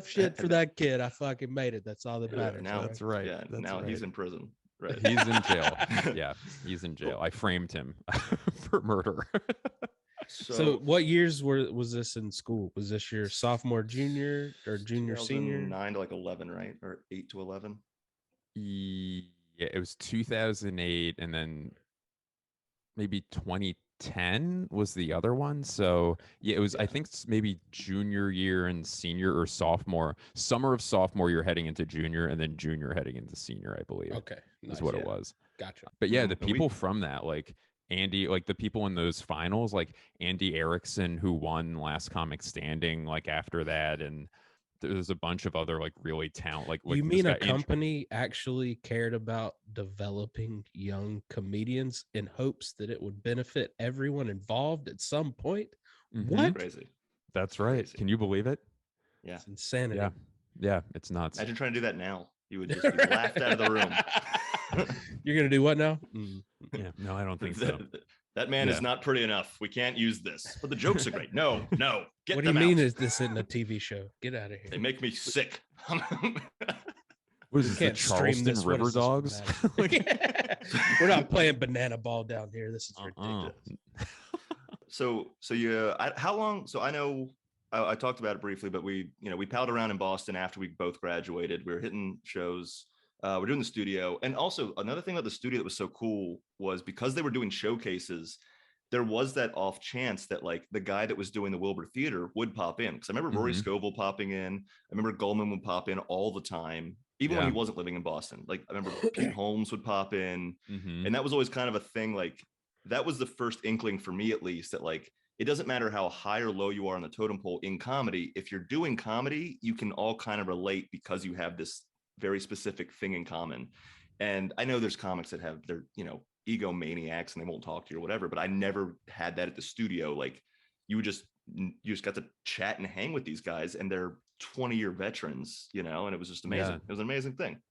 Speaker 3: shit for that kid. I fucking made it. That's all that matters.
Speaker 4: now-
Speaker 3: right?
Speaker 5: That's right.
Speaker 4: Yeah,
Speaker 5: That's
Speaker 4: now
Speaker 5: right.
Speaker 4: he's in prison. Right.
Speaker 5: He's in jail. Yeah, he's in jail. I framed him for murder.
Speaker 3: So what years was this in school? Was this your sophomore, junior, or junior, senior?
Speaker 4: 9 to like 11, right? Or 8 to 11.
Speaker 5: Yeah, it was 2008, and then maybe 2010 was the other one. So yeah, it was. I think maybe junior year and senior, or sophomore, summer of sophomore year heading into junior, and then junior heading into senior, I believe.
Speaker 3: Okay,
Speaker 5: is what it was.
Speaker 3: Gotcha.
Speaker 5: But yeah, the
Speaker 4: And we-
Speaker 5: people from that, like Andy, like the people in those finals, like Andy Erickson, who won Last Comic Standing, like after that, and there's a bunch of other like really talent. Like
Speaker 3: You
Speaker 5: this
Speaker 3: mean a
Speaker 5: guy,
Speaker 3: company actually cared about developing young comedians in hopes that it would benefit everyone involved at some point?
Speaker 5: Mhm.
Speaker 3: What?
Speaker 4: Crazy.
Speaker 5: That's right.
Speaker 4: Crazy.
Speaker 5: Can you believe it?
Speaker 4: Yeah.
Speaker 3: It's insanity.
Speaker 5: Yeah. Yeah, it's nuts.
Speaker 4: Imagine trying to do that now. You would just be laughed out of the room.
Speaker 3: You're gonna do what now?
Speaker 5: Yeah, no, I don't think so.
Speaker 4: That man
Speaker 5: Yeah.
Speaker 4: is not pretty enough. We can't use this. But the jokes are great. No, get
Speaker 3: What do you
Speaker 4: them
Speaker 3: mean
Speaker 4: out.
Speaker 3: is this isn't a TV show? Get out of
Speaker 4: They
Speaker 3: here.
Speaker 4: make me sick.
Speaker 5: What is this, the
Speaker 3: Can't stream
Speaker 5: Charleston
Speaker 3: this. What
Speaker 5: River
Speaker 3: is this
Speaker 5: Dogs?
Speaker 3: matter? We're not playing banana ball down here. This is ridiculous.
Speaker 4: So how long? So I know I talked about it briefly, but we palled around in Boston after we both graduated. We were hitting shows. We're doing the studio. And also another thing about the studio that was so cool was because they were doing showcases, there was that off chance that like the guy that was doing the Wilbur Theater would pop in. Because I remember Rory
Speaker 5: Mhm.
Speaker 4: Scovel popping in. I remember Goldman would pop in all the time, even when
Speaker 5: Yeah.
Speaker 4: he wasn't living in Boston. Like I remember Pete Holmes would pop in.
Speaker 5: Mhm.
Speaker 4: And that was always kind of a thing. Like that was the first inkling for me, at least, that like it doesn't matter how high or low you are on the totem pole in comedy. If you're doing comedy, you can all kind of relate because you have this very specific thing in common. And I know there's comics that have their, egomaniacs and they won't talk to you or whatever, but I never had that at the studio. Like you just got to chat and hang with these guys, and they're 20-year veterans, and it was just amazing.
Speaker 5: Yeah.
Speaker 4: It was an amazing thing.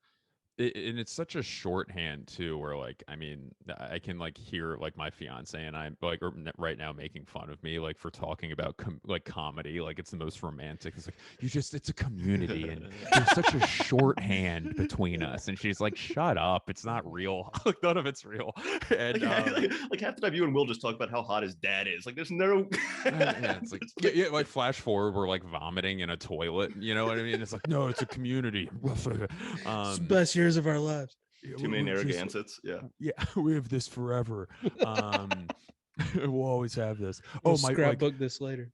Speaker 5: And it's such a shorthand too, where like, I mean, I can like hear like my fiance and I'm like right now making fun of me like for talking about like comedy, like it's the most romantic. It's like it's a community and there's such a shorthand between us. And she's like, shut up, it's not real. Like none of it's real. And
Speaker 4: Like half the time you and Will just talk about how hot his dad is. Like there's no
Speaker 5: yeah, it's like like flash forward, we're like vomiting in a toilet. You know what I mean? It's like, no, it's a community.
Speaker 3: It's the best years of our lives.
Speaker 4: too many Narragansetts. Yeah.
Speaker 5: Yeah, we have this forever. We'll always have this.
Speaker 3: We'll
Speaker 5: Oh my!
Speaker 3: scrapbook this later.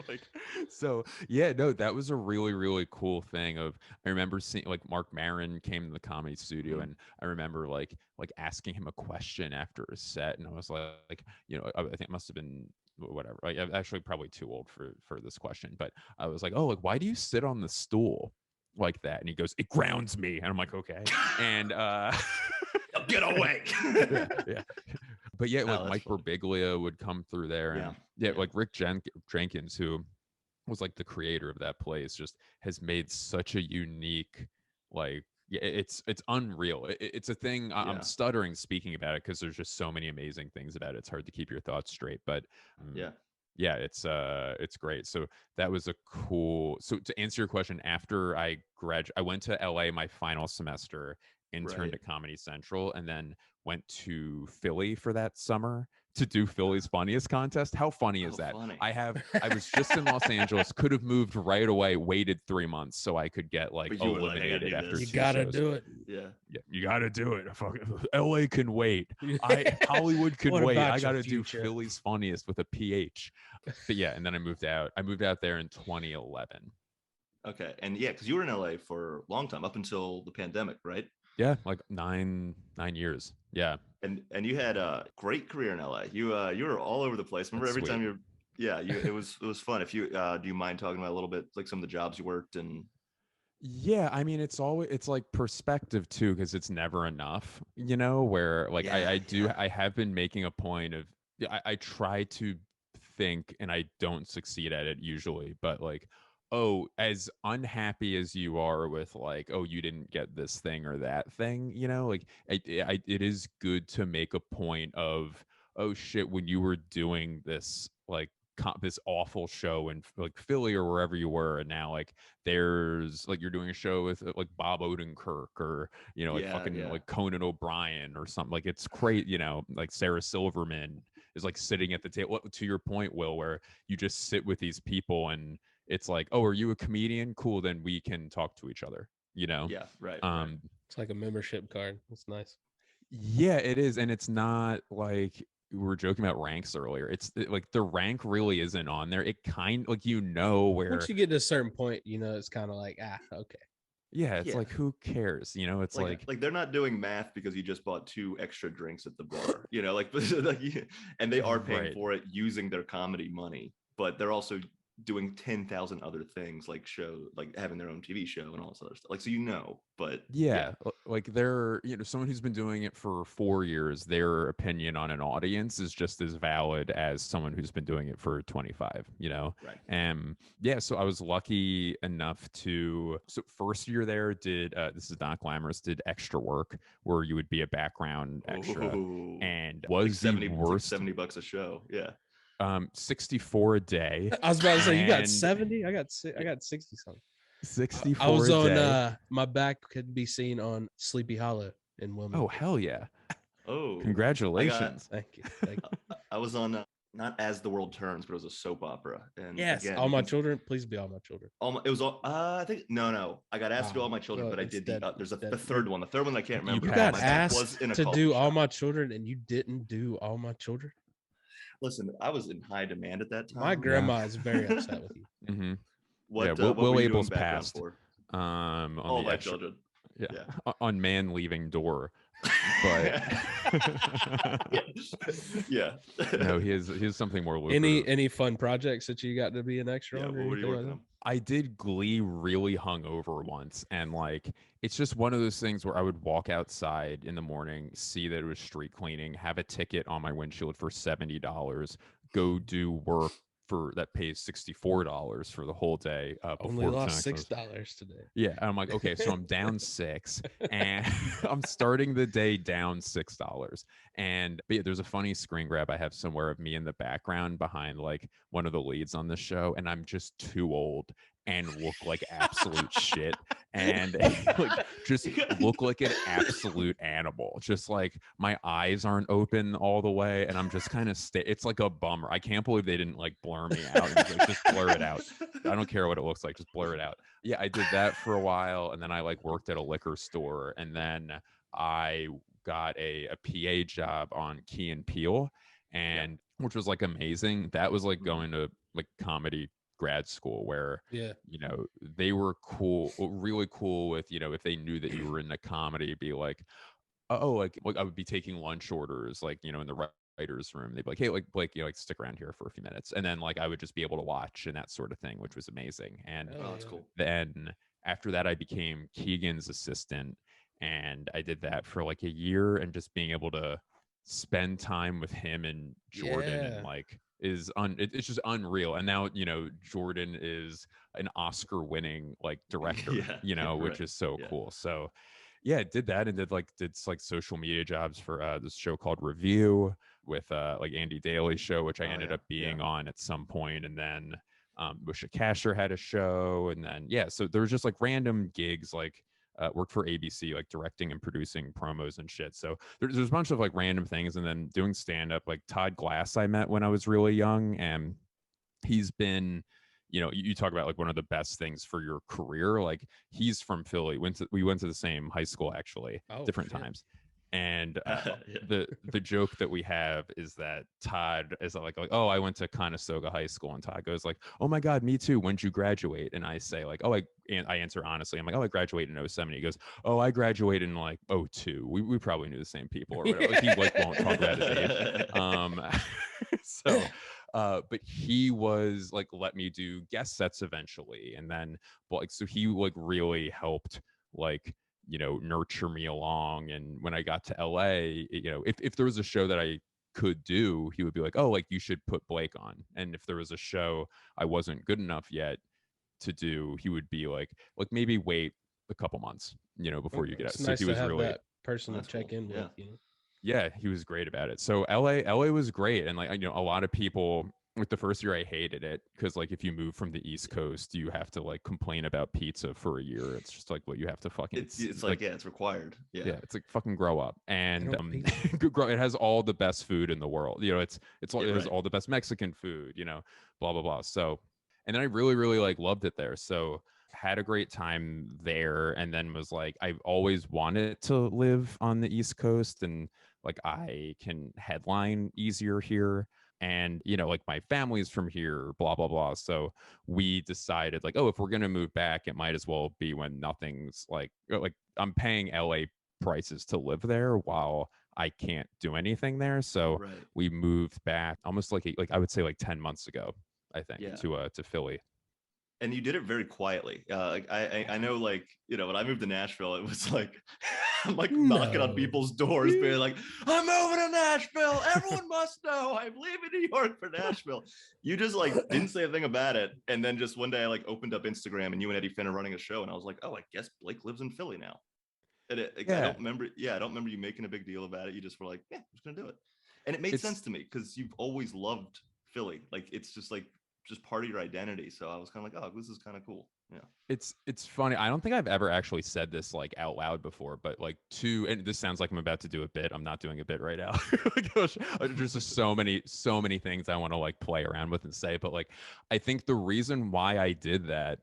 Speaker 5: like, so yeah, no, that was a really, really cool thing. I remember seeing like Mark Maron came to the Comedy Studio, and I remember like asking him a question after a set, and I was like, I think it must have been whatever. Like, I'm actually probably too old for this question, but I was like, oh, like, why do you sit on the stool like that? And he goes, it grounds me. And I'm like, okay. And
Speaker 4: Get away.
Speaker 5: yeah. But yeah, like
Speaker 4: that's
Speaker 5: Mike
Speaker 4: funny.
Speaker 5: Birbiglia would come through there, and
Speaker 4: Yeah.
Speaker 5: like Rick Jenkins, who was like the creator of that place, just has made such a unique, like, yeah, it's unreal. It's a thing. I'm stuttering speaking about it because there's just so many amazing things about it. It's hard to keep your thoughts straight, but yeah, it's great. So that was a cool. So to answer your question, after I went to LA my final semester, interned at Comedy Central, and then went to Philly for that summer to do Philly's Funniest contest. How funny is that?
Speaker 4: Funny.
Speaker 5: I was just in Los Angeles, could have moved right away, waited 3 months so I could get like
Speaker 4: But you were like, I gotta
Speaker 5: eliminated
Speaker 4: do
Speaker 5: after
Speaker 4: this.
Speaker 3: You
Speaker 5: 2
Speaker 3: gotta
Speaker 5: shows.
Speaker 3: do it.
Speaker 4: Yeah.
Speaker 5: You gotta do it. LA can wait. Hollywood can
Speaker 3: What
Speaker 5: wait.
Speaker 3: about
Speaker 5: I
Speaker 3: your
Speaker 5: gotta do
Speaker 3: future?
Speaker 5: Philly's Funniest with a PH. But yeah, and then I moved out. I moved out there in 2011.
Speaker 4: Okay. And yeah, because you were in LA for a long time, up until the pandemic, right?
Speaker 5: Yeah, like nine years. Yeah.
Speaker 4: And you had a great career in LA. You were all over the place. Remember
Speaker 5: That's
Speaker 4: every time
Speaker 5: sweet.
Speaker 4: it was fun. If you do you mind talking about a little bit like some of the jobs you worked and
Speaker 5: Yeah, I mean, it's like perspective too, because it's never enough, where like I have been making a point of, I try to think, and I don't succeed at it usually, but like, oh, as unhappy as you are with like, oh, you didn't get this thing or that thing, like it is good to make a point of, oh shit, when you were doing this, like, this awful show in like Philly or wherever you were, and now like there's like you're doing a show with like Bob Odenkirk, or like fucking like Conan O'Brien or something. Like, it's great, like Sarah Silverman is like sitting at the table, to your point, Will, where you just sit with these people and it's like, oh, are you a comedian? Cool, then we can talk to each other,
Speaker 4: Yeah, right.
Speaker 3: It's like a membership card. It's nice.
Speaker 5: Yeah, it is. And it's not like, we were joking about ranks earlier. Like the rank really isn't on there. It kind like, where
Speaker 3: Once you get to a certain point, it's kind of like, okay.
Speaker 5: yeah, it's like, who cares? It's like
Speaker 4: they're not doing math because you just bought 2 extra drinks at the bar, like, and they are paying for it using their comedy money, but they're also doing 10,000 other things, like having their own TV show and all this other stuff. Like, so, but
Speaker 5: yeah, like they're, someone who's been doing it for 4 years, their opinion on an audience is just as valid as someone who's been doing it for 25,
Speaker 4: Right.
Speaker 5: And yeah, so I was lucky enough to, so first year there did, this is not glamorous, did extra work where you would be a background extra.
Speaker 4: Ooh.
Speaker 5: And
Speaker 4: Like
Speaker 5: was
Speaker 4: 70,
Speaker 5: the worst.
Speaker 4: $70 a show. Yeah.
Speaker 5: 64 a day.
Speaker 3: I was about to say, you got
Speaker 5: And
Speaker 3: 70. I got 60 something.
Speaker 5: 64
Speaker 3: I was
Speaker 5: a
Speaker 3: on
Speaker 5: day.
Speaker 3: my back could be seen on Sleepy Hollow in Wilmington.
Speaker 5: Oh, hell yeah.
Speaker 4: Oh,
Speaker 5: Congratulations.
Speaker 3: Thank you.
Speaker 4: I was on not As the World Turns, but it was a soap opera. And
Speaker 3: Yes,
Speaker 4: again,
Speaker 3: All My Children. Please be All My Children.
Speaker 4: it was all. I think no. I got asked to do All My Children, but I did there's the third one. The third one I can't remember.
Speaker 3: You got asked to do All My Children, and you didn't do All My Children.
Speaker 4: Listen, I was in high demand at that time.
Speaker 3: My grandma is very upset with you.
Speaker 5: Mm-hmm.
Speaker 4: What
Speaker 5: Will
Speaker 4: were you
Speaker 5: Abel's
Speaker 4: doing background
Speaker 5: passed.
Speaker 4: for?
Speaker 5: On
Speaker 4: All
Speaker 5: the
Speaker 4: My
Speaker 5: extra,
Speaker 4: Children.
Speaker 5: yeah. On Man Leaving Door. But
Speaker 4: yeah.
Speaker 5: No, he has something more lucrative.
Speaker 3: Any fun projects that you got to be an extra on?
Speaker 4: What were you working on?
Speaker 5: I did Glee really hungover once, and like it's just one of those things where I would walk outside in the morning, see that it was street cleaning, have a ticket on my windshield for $70, go do work that pays $64 for the whole day.
Speaker 3: Only lost $6 today.
Speaker 5: Yeah, and I'm like, okay, so I'm down 6, and I'm starting the day down $6. And but yeah, there's a funny screen grab I have somewhere of me in the background behind like one of the leads on the show, and I'm just too old and look like absolute shit, and like just look like an absolute animal. Just like my eyes aren't open all the way, and I'm just kind of it's like a bummer. I can't believe they didn't like blur me out. Just blur it out. I don't care what it looks like, just blur it out. Yeah, I did that for a while, and then I like worked at a liquor store, and then I got a PA job on Key and Peele, and which was like amazing. That was like going to like comedy grad school where
Speaker 3: Yeah.
Speaker 5: they were cool, really cool with, if they knew that you were in a comedy, be like, oh, like I would be taking lunch orders, like, in the writer's room. They'd be like, hey, like Blake, like stick around here for a few minutes. And then like I would just be able to watch and that sort of thing, which was amazing. And
Speaker 3: Oh,
Speaker 4: Oh, that's
Speaker 3: yeah.
Speaker 4: cool.
Speaker 5: then after that, I became Keegan's assistant. And I did that for like a year, and just being able to spend time with him and Jordan
Speaker 3: Yeah.
Speaker 5: and like it's just unreal. And now, Jordan is an Oscar winning like director,
Speaker 4: Yeah,
Speaker 5: which
Speaker 4: right.
Speaker 5: is so
Speaker 4: Yeah.
Speaker 5: cool. So yeah, did that, and did social media jobs for this show called Review with like Andy Daly show, which I
Speaker 4: Oh,
Speaker 5: ended
Speaker 4: yeah,
Speaker 5: up being on at some point. And then Busha Kasher had a show, and then so there was just like random gigs, like worked for ABC, like directing and producing promos and shit. So there's a bunch of like random things, and then doing stand up. Like Todd Glass, I met when I was really young, and he's been, you talk about like one of the best things for your career. Like he's from Philly. We went to the same high school, actually,
Speaker 3: Oh,
Speaker 5: different
Speaker 3: shit.
Speaker 5: times. And
Speaker 4: Yeah.
Speaker 5: the joke that we have is that Todd is like, oh, I went to Conestoga High School, and Todd goes like, oh my God, me too. When'd you graduate? And I say like, and I answer honestly, I'm like, oh, I graduated in 07. He goes, oh, I graduated in like 02. We probably knew the same people or whatever. Like, he like won't talk about his age. So but he was like, let me do guest sets eventually. And then like, so he like really helped like, nurture me along. And when I got to LA, if there was a show that I could do, he would be like, oh, like you should put Blake on. And if there was a show I wasn't good enough yet to do, he would be like maybe wait a couple months, before you get out.
Speaker 3: It's
Speaker 5: So
Speaker 3: nice
Speaker 5: he
Speaker 3: to
Speaker 5: was
Speaker 3: have
Speaker 5: really,
Speaker 3: that person to
Speaker 4: That's
Speaker 3: check
Speaker 4: cool.
Speaker 3: in
Speaker 4: Yeah.
Speaker 3: with.
Speaker 5: yeah, he was great about it. So LA was great. And like, a lot of people, like the first year I hated it, because like if you move from the East Coast, you have to like complain about pizza for a year. It's just like what you have to fucking,
Speaker 4: It's like, yeah, it's required. Yeah.
Speaker 5: yeah, it's like fucking grow up. And
Speaker 3: don't
Speaker 5: it has all the best food in the world. It has
Speaker 4: right.
Speaker 5: all the best Mexican food, blah blah blah. So, and then I really really like loved it there. So had a great time there, and then was like, I've always wanted to live on the East Coast, and like I can headline easier here. And like my family's from here, blah blah blah. So we decided like, oh, if we're gonna move back, it might as well be when nothing's like I'm paying LA prices to live there while I can't do anything there. So
Speaker 4: Right.
Speaker 5: we moved back almost like I would say like 10 months ago, I think,
Speaker 4: Yeah.
Speaker 5: to Philly.
Speaker 4: And you did it very quietly. Like I know, like, when I moved to Nashville, it was like I'm like knocking on
Speaker 3: No.
Speaker 4: people's doors, being like, I'm moving to Nashville. Everyone must know I'm leaving New York for Nashville. You just like didn't say a thing about it. And then just one day I like opened up Instagram and you and Eddie Finn are running a show. And I was like, oh, I guess Blake lives in Philly now. And I don't remember. Yeah, I don't remember you making a big deal about it. You just were like, yeah, I'm just gonna do it. And it made sense to me because you've always loved Philly. Like it's just part of your identity. So I was kind of like, oh, this is kind of cool. Yeah.
Speaker 5: It's funny. I don't think I've ever actually said this like out loud before, but like and this sounds like I'm about to do a bit. I'm not doing a bit right now. Gosh, there's just so many things I want to like play around with and say. But like, I think the reason why I did that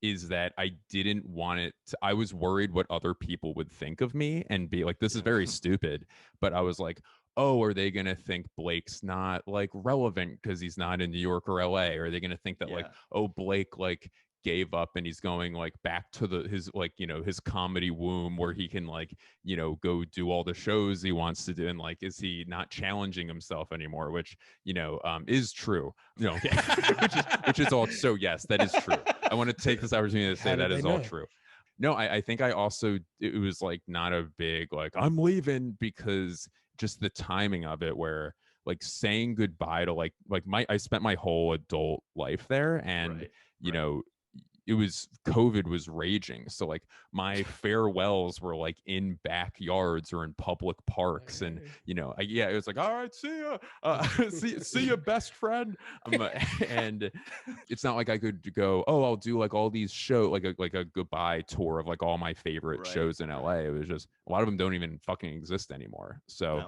Speaker 5: is that I didn't want it to, I was worried what other people would think of me and be like, this is very stupid. But I was like, oh, are they going to think Blake's not like relevant because he's not in New York or LA? Or are they going to think that like, oh, Blake like gave up and he's going like back to his like, his comedy womb where he can like, go do all the shows he wants to do. And like, is he not challenging himself anymore? Which, is true, which is all. So yes, that is true. I want to take this opportunity to say that is all true. No, I think I also, it was like not a big, like I'm leaving, because just the timing of it where like saying goodbye to like I spent my whole adult life there, and it was COVID was raging. So like my farewells were like in backyards or in public parks. And, it was like, all right, see ya, see ya, best friend. And it's not like I could go, oh, I'll do like all these shows, like a goodbye tour of like all my favorite shows in LA. It was just, a lot of them don't even fucking exist anymore. So,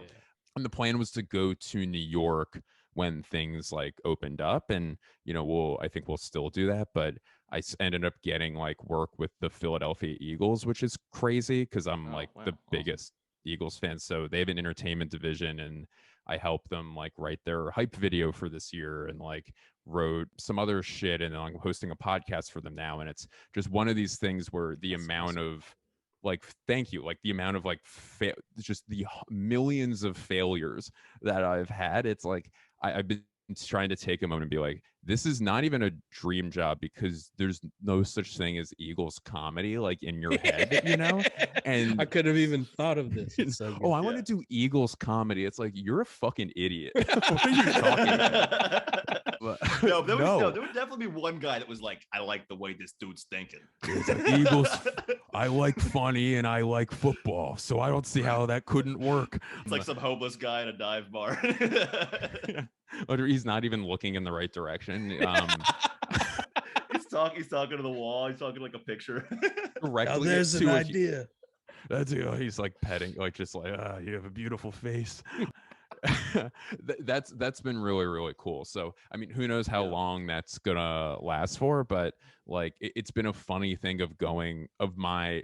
Speaker 5: and the plan was to go to New York when things like opened up, and I think we'll still do that, but I ended up getting like work with the Philadelphia Eagles, which is crazy because I'm the biggest Eagles fan. So they have an entertainment division, and I helped them like write their hype video for this year and like wrote some other shit, and then I'm hosting a podcast for them now. And it's just one of these things where the
Speaker 3: That's
Speaker 5: amount
Speaker 3: awesome.
Speaker 5: of like thank you, like the amount of like just the millions of failures that I've had, it's like I've been trying to take a moment and be like, this is not even a dream job, because there's no such thing as Eagles comedy like in your head, you know. And
Speaker 3: I could have even thought of this. It's so good.
Speaker 5: oh, I want to do Eagles comedy. It's like, you're a fucking idiot. What are you talking about? But,
Speaker 4: No, there would definitely be one guy that was like, I like the way this dude's thinking.
Speaker 5: Eagles, I like funny and I like football, so I don't see how that couldn't work.
Speaker 4: It's like some homeless guy in a dive bar.
Speaker 5: Or he's not even looking in the right direction.
Speaker 4: He's talking to the wall. He's talking like a picture.
Speaker 5: Directly
Speaker 3: Now there's
Speaker 5: to
Speaker 3: an
Speaker 5: a-
Speaker 3: idea.
Speaker 5: That's he's like petting, like just like, you have a beautiful face. That's been really, really cool. So I mean, who knows how long that's gonna last for, but like it's been a funny thing of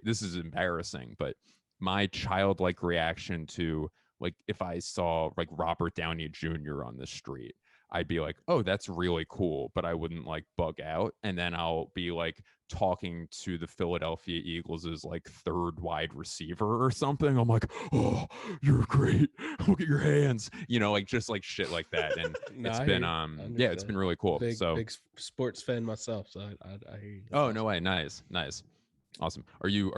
Speaker 5: this is embarrassing, but my childlike reaction to like if I saw like Robert Downey Jr. on the street, I'd be like, oh, that's really cool, but I wouldn't like bug out. And then I'll be like talking to the Philadelphia Eagles' like third wide receiver or something. I'm like, oh, you're great. Look at your hands, you know, like just like shit like that. And
Speaker 3: No,
Speaker 5: it's
Speaker 3: I
Speaker 5: been
Speaker 3: hear you. I
Speaker 5: yeah, it's
Speaker 3: understand.
Speaker 5: been really cool.
Speaker 3: Big,
Speaker 5: So
Speaker 3: big sports fan myself, so I hear you. That's
Speaker 5: oh,
Speaker 3: awesome.
Speaker 5: no way. Nice. Awesome. Are you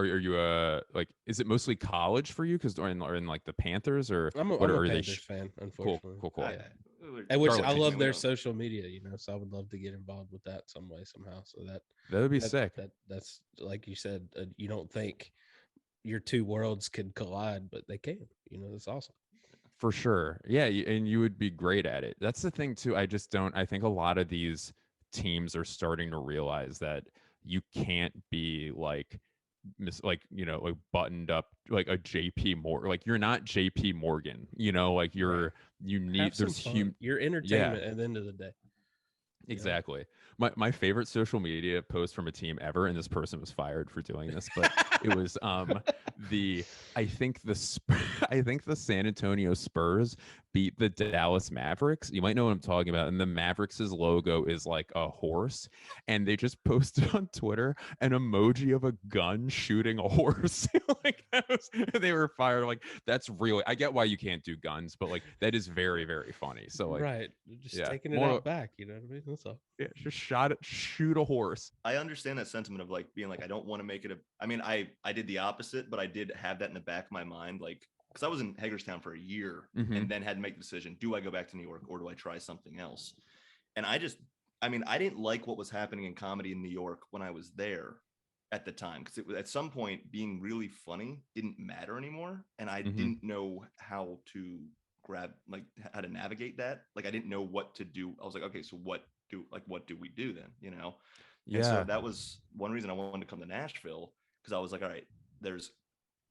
Speaker 5: like, is it mostly college for you? Because or in like the Panthers, or
Speaker 3: I'm a
Speaker 5: what are they?
Speaker 3: Panthers fan, unfortunately.
Speaker 5: Cool.
Speaker 3: Yeah. And which
Speaker 5: Charlotte
Speaker 3: I
Speaker 5: team,
Speaker 3: love
Speaker 4: we
Speaker 3: their
Speaker 4: don't-
Speaker 3: social media, you know, so I would love to get involved with that some way, somehow. So
Speaker 5: That would be sick.
Speaker 3: that's like you said, you don't think your two worlds can collide, but they can. You know, that's awesome.
Speaker 5: For sure. Yeah, and you would be great at it. That's the thing too. I think a lot of these teams are starting to realize that you can't be like like, you know, like buttoned up like a JP Morgan. Like you're not JP Morgan, you know, like
Speaker 3: Right.
Speaker 5: you need
Speaker 3: Have some
Speaker 5: there's
Speaker 3: fun. Your entertainment at the end of the day. you know?
Speaker 5: Exactly. My favorite social media post from a team ever, and this person was fired for doing this, but it was I think the San Antonio Spurs beat the Dallas Mavericks. You might know what I'm talking about. And the Mavericks' logo is like a horse, and they just posted on Twitter an emoji of a gun shooting a horse. Like they were fired. Like that's really, I get why you can't do guns, but like that is very, very funny. So like
Speaker 3: right, just
Speaker 5: yeah,
Speaker 3: taking it
Speaker 5: more-
Speaker 3: out back. You know what I mean? That's all.
Speaker 5: yeah, just shoot a horse.
Speaker 4: I understand that sentiment of like being like, I don't want to make it I mean, I did the opposite, but I did have that in the back of my mind, like, because I was in Hagerstown for a year
Speaker 5: Mhm.
Speaker 4: and then had to make the decision, do I go back to New York or do I try something else? And I didn't like what was happening in comedy in New York when I was there at the time, because it was at some point being really funny didn't matter anymore. And I
Speaker 5: Mhm.
Speaker 4: didn't know how to how to navigate that. Like, I didn't know what to do. I was like, okay, so what do we do then, you know? And so that was one reason I wanted to come to Nashville, because I was like, all right, there's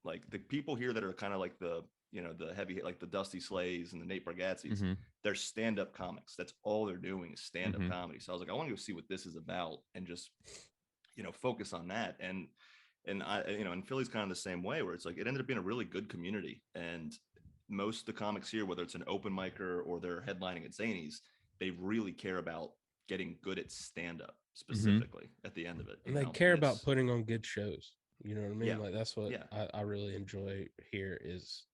Speaker 4: like the people here that are kind of like the, you know, the heavy, like the Dusty Slays and the Nate Bargatze's,
Speaker 5: Mhm.
Speaker 4: they're stand-up comics. That's all they're doing is stand-up
Speaker 5: Mhm.
Speaker 4: comedy. So I was like, I want to go see what this is about and just, you know, focus on that. And I, you know, and Philly's kind of the same way, where it's like, it ended up being a really good community. And most of the comics here, whether it's an open micer or they're headlining at Zanies, they really care about getting good at stand-up specifically at the end of it.
Speaker 3: And
Speaker 4: you
Speaker 3: they
Speaker 4: know?
Speaker 3: care
Speaker 4: And
Speaker 3: about
Speaker 4: it's-
Speaker 3: putting on good shows. You know what I mean?
Speaker 4: Yeah.
Speaker 3: Like that's what
Speaker 4: Yeah.
Speaker 3: I really enjoy here is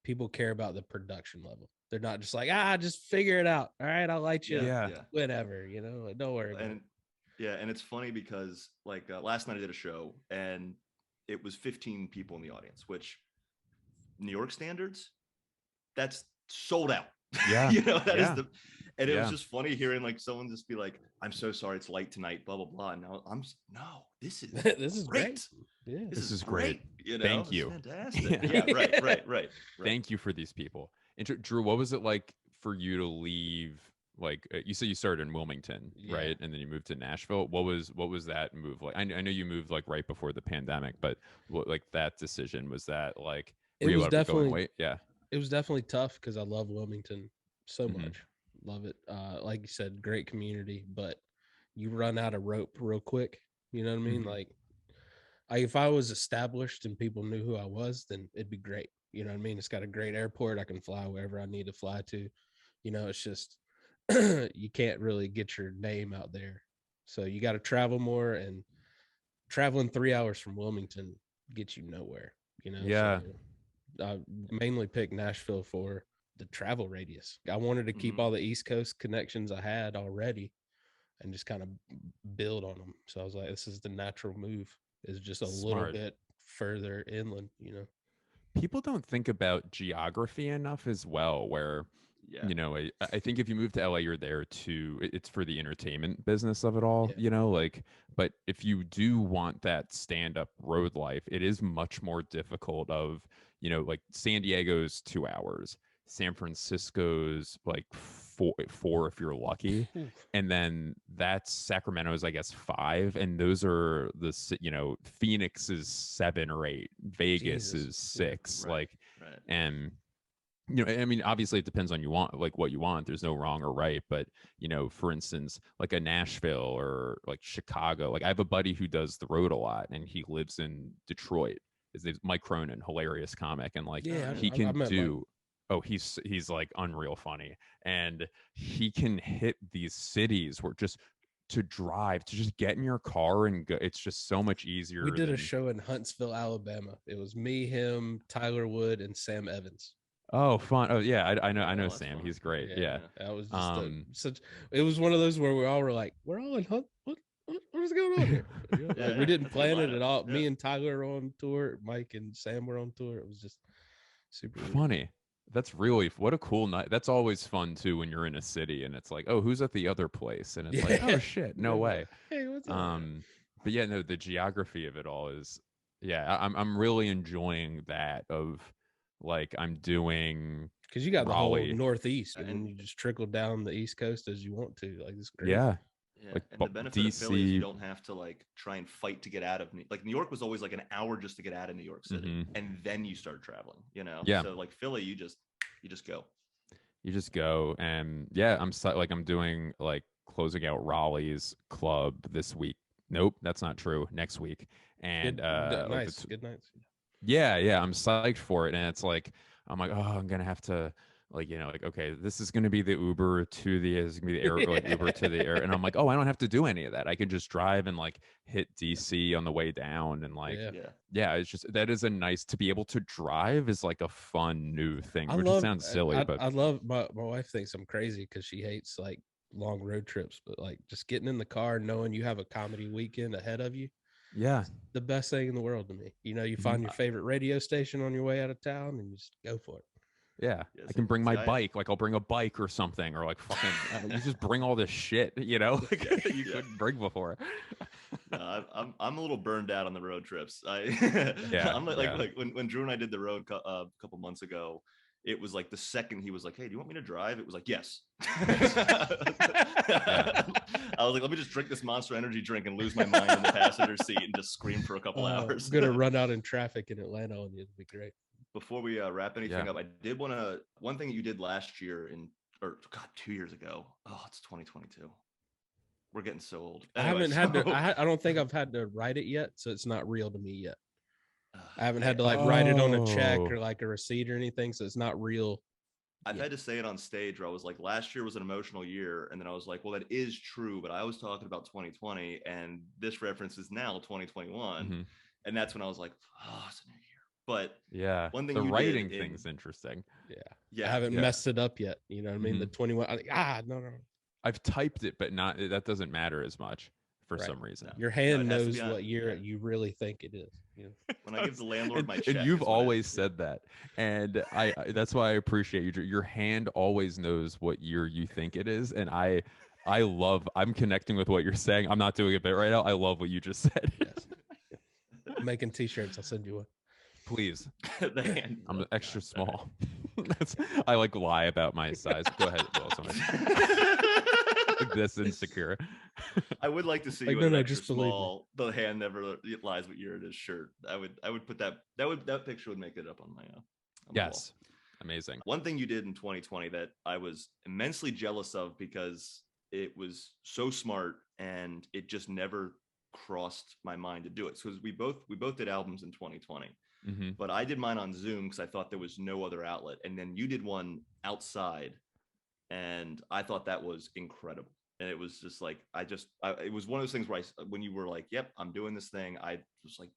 Speaker 3: people care about the production level. They're not just like, just figure it out. All right, I'll light you.
Speaker 5: Yeah.
Speaker 3: Up. Whatever, you know, like, don't worry about it.
Speaker 4: And yeah, and it's funny because like last night I did a show and it was 15 people in the audience, which New York standards, that's sold out.
Speaker 5: Yeah.
Speaker 4: You know, that is
Speaker 5: Yeah.
Speaker 4: and it was
Speaker 5: Yeah.
Speaker 4: just funny hearing like someone just be like, I'm so sorry it's late tonight, blah blah blah. And now no, this is
Speaker 3: This is
Speaker 4: great.
Speaker 3: great. Yeah.
Speaker 4: This
Speaker 5: is great.
Speaker 4: You know,
Speaker 5: Thank
Speaker 4: it's
Speaker 5: you.
Speaker 4: fantastic.
Speaker 5: Yeah.
Speaker 4: Yeah, right.
Speaker 5: Thank you for these people. And Drew, what was it like for you to leave? Like you said, you started in Wilmington,
Speaker 3: Yeah.
Speaker 5: right? And then you moved to Nashville. What was that move like? I know you moved like right before the pandemic, but what like that decision, was that like
Speaker 3: It
Speaker 5: were you
Speaker 3: was
Speaker 5: ever going
Speaker 3: definitely-
Speaker 5: away? Yeah.
Speaker 3: It was definitely tough because I love Wilmington so
Speaker 5: Mhm.
Speaker 3: much. Love it. Like you said, great community, but you run out of rope real quick. You know what I mean?
Speaker 5: Mhm.
Speaker 3: Like if I was established and people knew who I was, then it'd be great. You know what I mean? It's got a great airport. I can fly wherever I need to fly to. You know, it's just you can't really get your name out there. So you got to travel more, and traveling 3 hours from Wilmington gets you nowhere, you know?
Speaker 5: Yeah.
Speaker 3: So I mainly picked Nashville for the travel radius. I wanted to keep
Speaker 4: Mhm.
Speaker 3: all the East Coast connections I had already and just kind of build on them. So I was like, this is the natural move, is just a little
Speaker 5: Smart.
Speaker 3: bit further inland, you know?
Speaker 5: People don't think about geography enough as well, where
Speaker 4: Yeah.
Speaker 5: I think if you move to LA, you're there to it's for the entertainment business of it all,
Speaker 3: Yeah.
Speaker 5: like, but if you do want that stand-up road life, it is much more difficult of, like San Diego's 2 hours, San Francisco's like four if you're lucky.
Speaker 3: Oof.
Speaker 5: And then that's Sacramento's, I guess, 5, and those are Phoenix is 7 or 8, Vegas
Speaker 3: Jesus.
Speaker 5: is 6,
Speaker 4: Right.
Speaker 5: like,
Speaker 4: Right.
Speaker 5: and I mean, obviously it depends on what you want. There's no wrong or right, but for instance, like a Nashville or like Chicago, like I have a buddy who does the road a lot, and he lives in Detroit. His name's Mike Cronin, hilarious comic, and like
Speaker 3: Yeah,
Speaker 5: he
Speaker 3: I
Speaker 5: can
Speaker 3: met Mike.
Speaker 5: do. Oh, he's like unreal funny, and he can hit these cities where just to drive, to just get in your car and go, it's just so much easier.
Speaker 3: We did a
Speaker 5: than,
Speaker 3: show in Huntsville, Alabama. It was me, him, Tyler Wood, and Sam Evans.
Speaker 5: Oh, fun. Oh, yeah, I know
Speaker 4: that's
Speaker 5: Sam.
Speaker 4: fun.
Speaker 5: He's great. Yeah.
Speaker 3: That was just
Speaker 5: Um,
Speaker 3: it was one of those where we all were like, we're all in what is going on here? You know,
Speaker 4: Yeah,
Speaker 3: like we didn't
Speaker 4: that's a good
Speaker 3: plan it
Speaker 4: lineup.
Speaker 3: at all.
Speaker 4: Yeah.
Speaker 3: Me and Tyler were on tour, Mike and Sam were on tour. It was just super weird.
Speaker 5: funny. That's really what a cool night. That's always fun too when you're in a city and it's like, oh, who's at the other place? And it's like,
Speaker 3: Yeah.
Speaker 5: oh shit, no
Speaker 3: Yeah.
Speaker 5: way.
Speaker 3: Hey, what's up?
Speaker 5: But yeah, no, the geography of it all is, yeah, I'm really enjoying that of like I'm doing
Speaker 3: Because you got the whole
Speaker 5: Raleigh.
Speaker 3: Northeast, and then
Speaker 4: And-
Speaker 3: you just trickle down the East Coast as you want to. Like, it's great.
Speaker 5: Yeah.
Speaker 4: Yeah,
Speaker 5: Like,
Speaker 4: and the benefit of Philly is you
Speaker 5: DC.
Speaker 4: don't have to like try and fight to get out of like New York was always like an hour just to get out of New York City,
Speaker 5: Mhm.
Speaker 4: and then you start traveling.
Speaker 5: Yeah.
Speaker 4: So like Philly, you just go.
Speaker 5: You just go, and yeah, I'm doing like closing out Raleigh's club this week. Nope, that's not true. Next week. And
Speaker 3: Nice, good nights.
Speaker 5: yeah, I'm psyched for it. And it's like I'm like, oh, I'm gonna have to like, like, okay, this is gonna be the Uber to the is gonna be the air like Uber to the air. And I'm like, oh, I don't have to do any of that. I can just drive and like hit DC on the way down, and like
Speaker 3: Yeah.
Speaker 5: yeah, it's just that is a nice to be able to drive is like a fun new thing,
Speaker 3: I
Speaker 5: which
Speaker 3: love,
Speaker 5: sounds silly, but
Speaker 3: I love my wife thinks I'm crazy because she hates like long road trips, but like just getting in the car, knowing you have a comedy weekend ahead of you,
Speaker 5: yeah.
Speaker 3: the best thing in the world to me. You know, you
Speaker 5: Mhm.
Speaker 3: find your favorite radio station on your way out of town and you just go for it.
Speaker 5: Yeah,
Speaker 4: Yeah,
Speaker 5: I can bring
Speaker 4: see,
Speaker 5: my bike. Like I'll bring a bike or something, or like fucking. You just bring all this shit, like you
Speaker 4: Yeah.
Speaker 5: couldn't bring before.
Speaker 4: No, I'm a little burned out on the road trips.
Speaker 5: Yeah,
Speaker 4: I'm like
Speaker 5: yeah.
Speaker 4: like when Drew and I did the road a couple months ago, it was like the second he was like, "Hey, do you want me to drive?" It was like, "Yes." I was like, "Let me just drink this Monster Energy drink and lose my mind in the passenger seat and just scream for a couple hours."
Speaker 3: I'm gonna run out in traffic in Atlanta on you. It'd be great.
Speaker 4: Before we wrap anything
Speaker 5: Yeah.
Speaker 4: up, I did want to one thing that you did last year or God, 2 years ago. Oh, it's 2022. We're getting so old.
Speaker 3: I
Speaker 4: Anyway,
Speaker 3: haven't had to.
Speaker 4: so-
Speaker 3: I don't think I've had to write it yet, so it's not real to me yet. I haven't
Speaker 4: Yeah,
Speaker 3: had to like write it on a check
Speaker 5: Oh.
Speaker 3: or like a receipt or anything, so it's not real.
Speaker 4: I've
Speaker 3: Yeah.
Speaker 4: had to say it on stage where I was like, last year was an emotional year. And then I was like, well, that is true. But I was talking about 2020 and this reference is now 2021.
Speaker 5: Mhm.
Speaker 4: And that's when I was like, oh, it's a new year. But
Speaker 5: Yeah,
Speaker 4: one thing
Speaker 5: the
Speaker 4: you did
Speaker 5: writing
Speaker 4: in-
Speaker 5: thing's interesting.
Speaker 4: yeah,
Speaker 3: I haven't
Speaker 5: yeah.
Speaker 3: messed it up yet. You know what I mean?
Speaker 5: Mhm.
Speaker 3: The 21. No.
Speaker 5: I've typed it, but not that doesn't matter as much for
Speaker 3: Right.
Speaker 5: some reason.
Speaker 4: No.
Speaker 3: Your hand
Speaker 4: it has to
Speaker 3: knows
Speaker 4: be on-
Speaker 3: what year
Speaker 4: yeah.
Speaker 3: you really think it is. You know?
Speaker 4: when I give the landlord
Speaker 5: and,
Speaker 4: my
Speaker 5: and
Speaker 4: check.
Speaker 5: you've
Speaker 4: is when
Speaker 5: always said that, and I that's why I appreciate you. Your hand always knows what year you think it is, and I'm connecting with what you're saying. I'm not doing it bit right now. I love what you just said.
Speaker 3: Yes. I'm making t-shirts. I'll send you one.
Speaker 5: Please,
Speaker 4: the hand.
Speaker 5: I'm
Speaker 4: Oh,
Speaker 5: extra
Speaker 4: God, all
Speaker 5: small. I like lie about my size. Go ahead, Will. Like this insecure.
Speaker 4: I would like to see
Speaker 3: Like,
Speaker 4: you
Speaker 3: no,
Speaker 4: in
Speaker 3: no,
Speaker 4: an extra
Speaker 3: just believe me.
Speaker 4: small. The hand never lies what year it is shirt. I would put that picture would make it up on my wall.
Speaker 5: Yes, amazing.
Speaker 4: One thing you did in 2020 that I was immensely jealous of because it was so smart and it just never crossed my mind to do it. So we both did albums in 2020.
Speaker 5: Mhm.
Speaker 4: But I did mine on Zoom because I thought there was no other outlet. And then you did one outside, and I thought that was incredible. And it was just like it was one of those things where when you were like, "Yep, I'm doing this thing," I was like,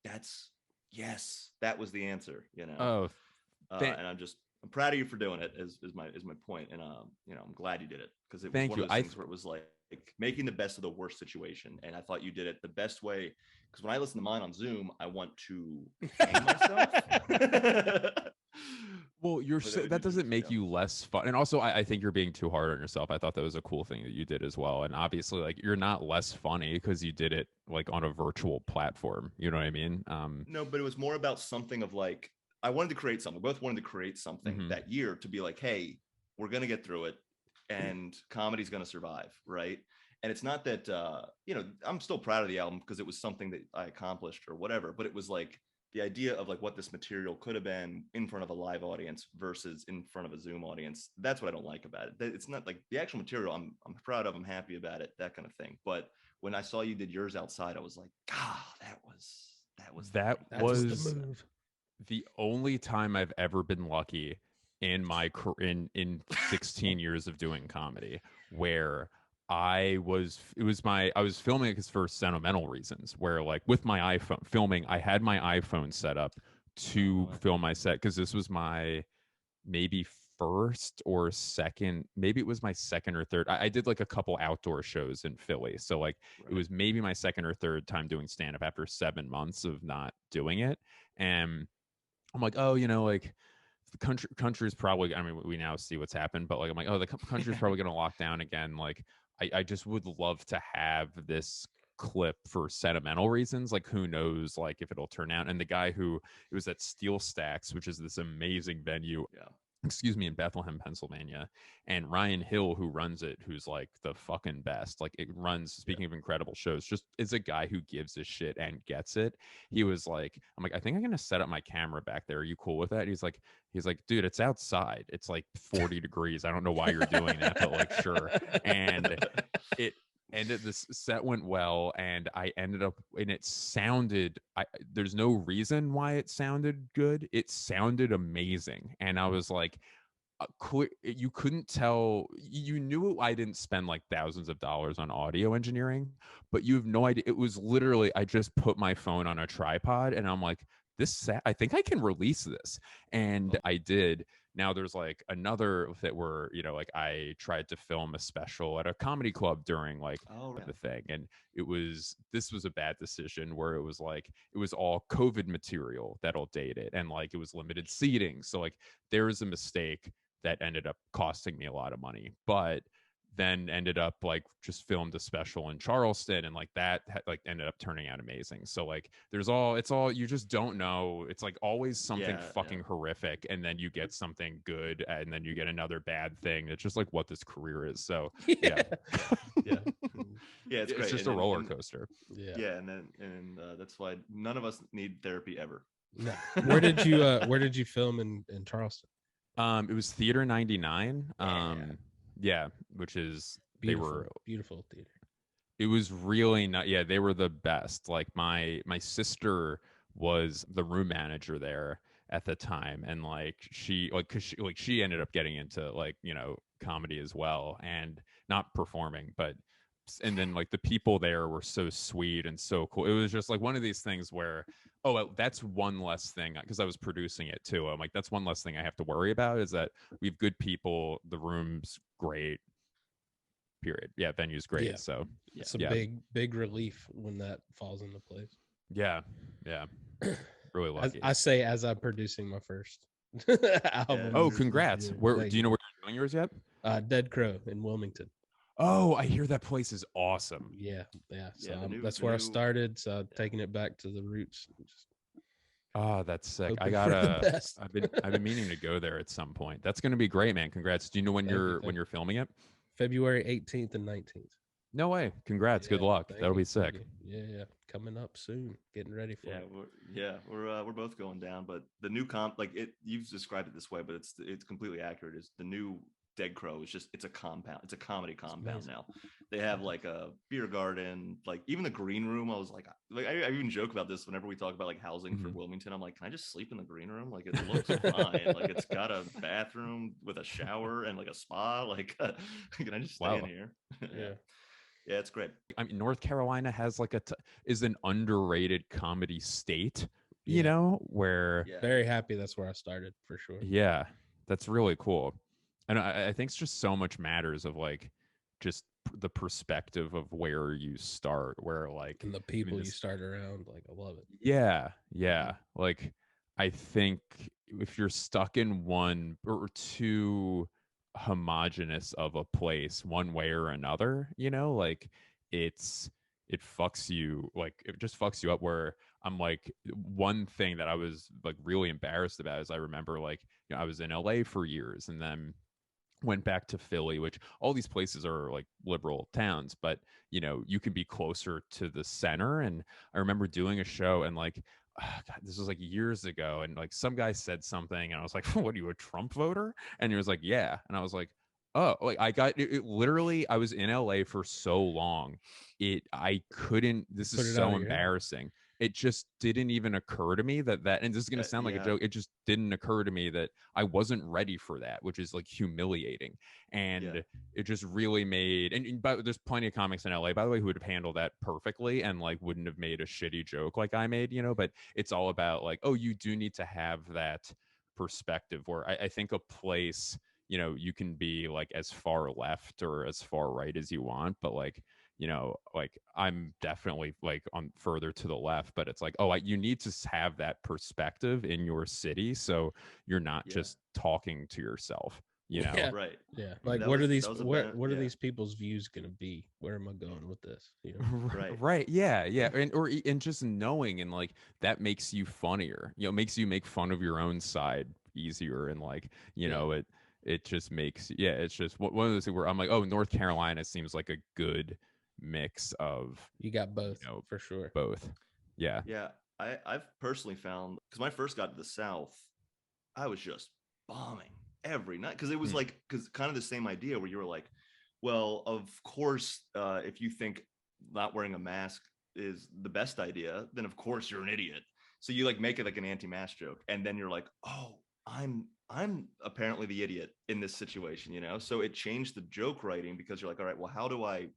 Speaker 4: yes, that was the answer, you know.
Speaker 5: Oh, thank,
Speaker 4: And I'm proud of you for doing it. Is my point. And you know, I'm glad you did it because it was
Speaker 5: thank
Speaker 4: one
Speaker 5: you.
Speaker 4: of those things where it was like making the best of the worst situation. And I thought you did it the best way. Because when I listen to mine on Zoom, I want to hang myself.
Speaker 5: Well,
Speaker 4: But
Speaker 5: that doesn't make
Speaker 4: yeah.
Speaker 5: you less fun. And also, I think you're being too hard on yourself. I thought that was a cool thing that you did as well. And obviously, like, you're not less funny because you did it like on a virtual platform. You know what I mean?
Speaker 4: No, but it was more about something of like, I wanted to create something. We both wanted to create something
Speaker 5: Mhm.
Speaker 4: that year to be like, hey, we're going to get through it and comedy's going to survive. Right. And it's not that, you know, I'm still proud of the album because it was something that I accomplished or whatever, but it was like the idea of like what this material could have been in front of a live audience versus in front of a Zoom audience. That's what I don't like about it. It's not like the actual material I'm proud of, I'm happy about it, that kind of thing. But when I saw you did yours outside, I was like, God, that was the
Speaker 5: That
Speaker 4: thing.
Speaker 3: That's the
Speaker 5: was
Speaker 3: move.
Speaker 5: the only time I've ever been lucky in my in 16 years of doing comedy where I was filming it for sentimental reasons where like with my iPhone filming I had my iPhone set up to
Speaker 4: Oh,
Speaker 5: film my set because this was my maybe first or second, maybe it was my second or third. I did like a couple outdoor shows in Philly. So like it
Speaker 4: right.
Speaker 5: was maybe my second or third time doing stand up after 7 months of not doing it. And I'm like, oh, you know, like the country's probably, I mean, we now see what's happened, but like, I'm like, oh, the country's probably going to lock down again. Like, I just would love to have this clip for sentimental reasons. Like, who knows, like, if it'll turn out. And the guy who, it was at Steel Stacks, which is this amazing venue,
Speaker 4: Yeah.
Speaker 5: excuse me, in Bethlehem, Pennsylvania. And Ryan Hill, who runs it, who's like the fucking best. Like it runs,
Speaker 4: Yeah.
Speaker 5: speaking of incredible shows, just is a guy who gives a shit and gets it. He was like, I'm like, I think I'm gonna set up my camera back there. Are you cool with that? He's like, dude, it's outside. It's like 40 degrees. I don't know why you're doing that, but like, sure. And it ended, this set went well, and I ended up, and it sounded, there's no reason why it sounded good. It sounded amazing. And I was like, you couldn't tell, you knew I didn't spend like thousands of dollars on audio engineering, but you have no idea. It was literally, I just put my phone on a tripod and I'm like, I think I can release this. And
Speaker 4: Oh,
Speaker 5: I did. Now there's like another that were, you know, like I tried to film a special at a comedy club during like
Speaker 4: oh yeah.
Speaker 5: the thing. And this was a bad decision where it was like, it was all COVID material that'll date it. And like, it was limited seating. So like there was a mistake that ended up costing me a lot of money, but then ended up like just filmed a special in Charleston, and like that like ended up turning out amazing. So like it's all, you just don't know. It's like always something
Speaker 4: Yeah.
Speaker 5: fucking horrific, and then you get something good, and then you get another bad thing. It's just like what this career is. So yeah,
Speaker 3: Yeah.
Speaker 4: Yeah, it's
Speaker 5: it's
Speaker 4: great.
Speaker 5: just a roller coaster.
Speaker 3: Yeah.
Speaker 4: Yeah, and that's why none of us need therapy ever.
Speaker 3: No. Where did you film in Charleston?
Speaker 5: It was Theater 99.
Speaker 4: Yeah.
Speaker 5: Yeah, which is, they
Speaker 3: Beautiful,
Speaker 5: were,
Speaker 3: beautiful theater.
Speaker 5: it was really not, yeah, they were the best. Like my sister was the room manager there at the time, and like she like, cuz she ended up getting into like, you know, comedy as well, and not performing, but and then like the people there were so sweet and so cool. It was just like one of these things where, oh well, that's one less thing, because I was producing it too. I'm like, that's one less thing I have to worry about, is that we have good people, the room's great, period. Yeah, venue's great.
Speaker 3: Yeah.
Speaker 5: So
Speaker 3: It's a
Speaker 5: yeah.
Speaker 3: big relief when that falls into place.
Speaker 5: Yeah, really lucky.
Speaker 3: I say as I'm producing my first album.
Speaker 5: Oh,
Speaker 3: this
Speaker 5: congrats.
Speaker 3: year.
Speaker 5: Where
Speaker 3: Thank
Speaker 5: do you know where you're doing yours yet?
Speaker 3: Dead Crow in Wilmington.
Speaker 5: Oh, I hear that place is awesome.
Speaker 3: Yeah. So
Speaker 4: Yeah,
Speaker 3: that's
Speaker 4: the
Speaker 3: where I
Speaker 4: new-
Speaker 3: started. So I'm taking it back to the roots. Just
Speaker 5: Oh, that's sick. I
Speaker 3: hoping for the
Speaker 5: gotta.
Speaker 3: best.
Speaker 5: I've been meaning to go there at some point. That's gonna be great, man. Congrats. Do you know when
Speaker 3: Thank you,
Speaker 5: you're
Speaker 3: thank
Speaker 5: you're filming it?
Speaker 3: February 18th and 19th.
Speaker 5: No way. Congrats. Good
Speaker 3: Yeah,
Speaker 5: luck.
Speaker 3: thank
Speaker 5: That'll
Speaker 3: you,
Speaker 5: be
Speaker 3: thank
Speaker 5: sick.
Speaker 3: you. Yeah, coming up soon. Getting ready for it.
Speaker 4: We're both going down, but the new comp, like it, you've described it this way, but it's completely accurate. Is the new Dead Crow is just, it's a compound. It's a comedy compound
Speaker 3: amazing.
Speaker 4: now. They have like a beer garden, like even the green room. I was like I even joke about this whenever we talk about like housing for Wilmington. I'm like, can I just sleep in the green room? Like it looks fine. Like it's got a bathroom with a shower and like a spa. Like can I just stay in
Speaker 5: Wow.
Speaker 4: here?
Speaker 3: Yeah.
Speaker 4: Yeah, it's great.
Speaker 5: I mean, North Carolina has like is an underrated comedy state, you
Speaker 3: Yeah.
Speaker 5: know, where
Speaker 4: Yeah.
Speaker 3: Very happy that's where I started for sure.
Speaker 5: yeah, that's really cool. And I think it's just so much matters of like just the perspective of where you start, where like
Speaker 3: And the people you
Speaker 5: this-
Speaker 3: start around, like I love it.
Speaker 5: yeah, yeah. Like I think if you're stuck in one or two homogenous of a place one way or another, you know, like it fucks you, like it just fucks you up. Where I'm like, one thing that I was like really embarrassed about is I remember like, you know, I was in LA for years and then went back to Philly, which all these places are like liberal towns, but you know, you can be closer to the center. And I remember doing a show and like, God, this was like years ago. And like some guy said something and I was like, what are you, a Trump voter? And he was like, yeah. And I was like, oh, like I got it literally, I was in LA for so long. I couldn't, this
Speaker 3: Put
Speaker 5: is
Speaker 3: it out
Speaker 5: so
Speaker 3: of your head.
Speaker 5: embarrassing. It just didn't even occur to me that, and this is going to sound like a
Speaker 4: Yeah.
Speaker 5: joke. It just didn't occur to me that I wasn't ready for that, which is like humiliating. And
Speaker 4: Yeah.
Speaker 5: it just really made, but there's plenty of comics in LA, by the way, who would have handled that perfectly and like wouldn't have made a shitty joke like I made, you know, but it's all about like, oh, you do need to have that perspective where I think a place, you know, you can be like as far left or as far right as you want, but like, you know, like I'm definitely like on further to the left, but it's like, oh, you need to have that perspective in your city so you're not
Speaker 4: Yeah.
Speaker 5: just talking to yourself, you know.
Speaker 3: Yeah.
Speaker 4: Right.
Speaker 3: Yeah. Like
Speaker 4: That
Speaker 3: what
Speaker 4: was-
Speaker 3: are these
Speaker 4: that was a
Speaker 3: what are
Speaker 4: yeah.
Speaker 3: these people's views gonna be? Where am I going with this? You know?
Speaker 4: Right.
Speaker 5: Right. Yeah. Yeah. And just knowing and like that makes you funnier, you know, makes you make fun of your own side easier. And like, you
Speaker 3: Yeah.
Speaker 5: know, it just makes, yeah, it's just one of those things where I'm like, oh, North Carolina seems like a good mix of
Speaker 3: You got both
Speaker 5: know,
Speaker 3: for sure.
Speaker 5: both. Yeah.
Speaker 4: Yeah. I've personally found, because when I first got to the South, I was just bombing every night because it was like, because kind of the same idea where you were like, well, of course, if you think not wearing a mask is the best idea, then of course you're an idiot. So you like make it like an anti-mask joke, and then you're like, oh, I'm apparently the idiot in this situation, you know. So it changed the joke writing because you're like, all right, well, how do I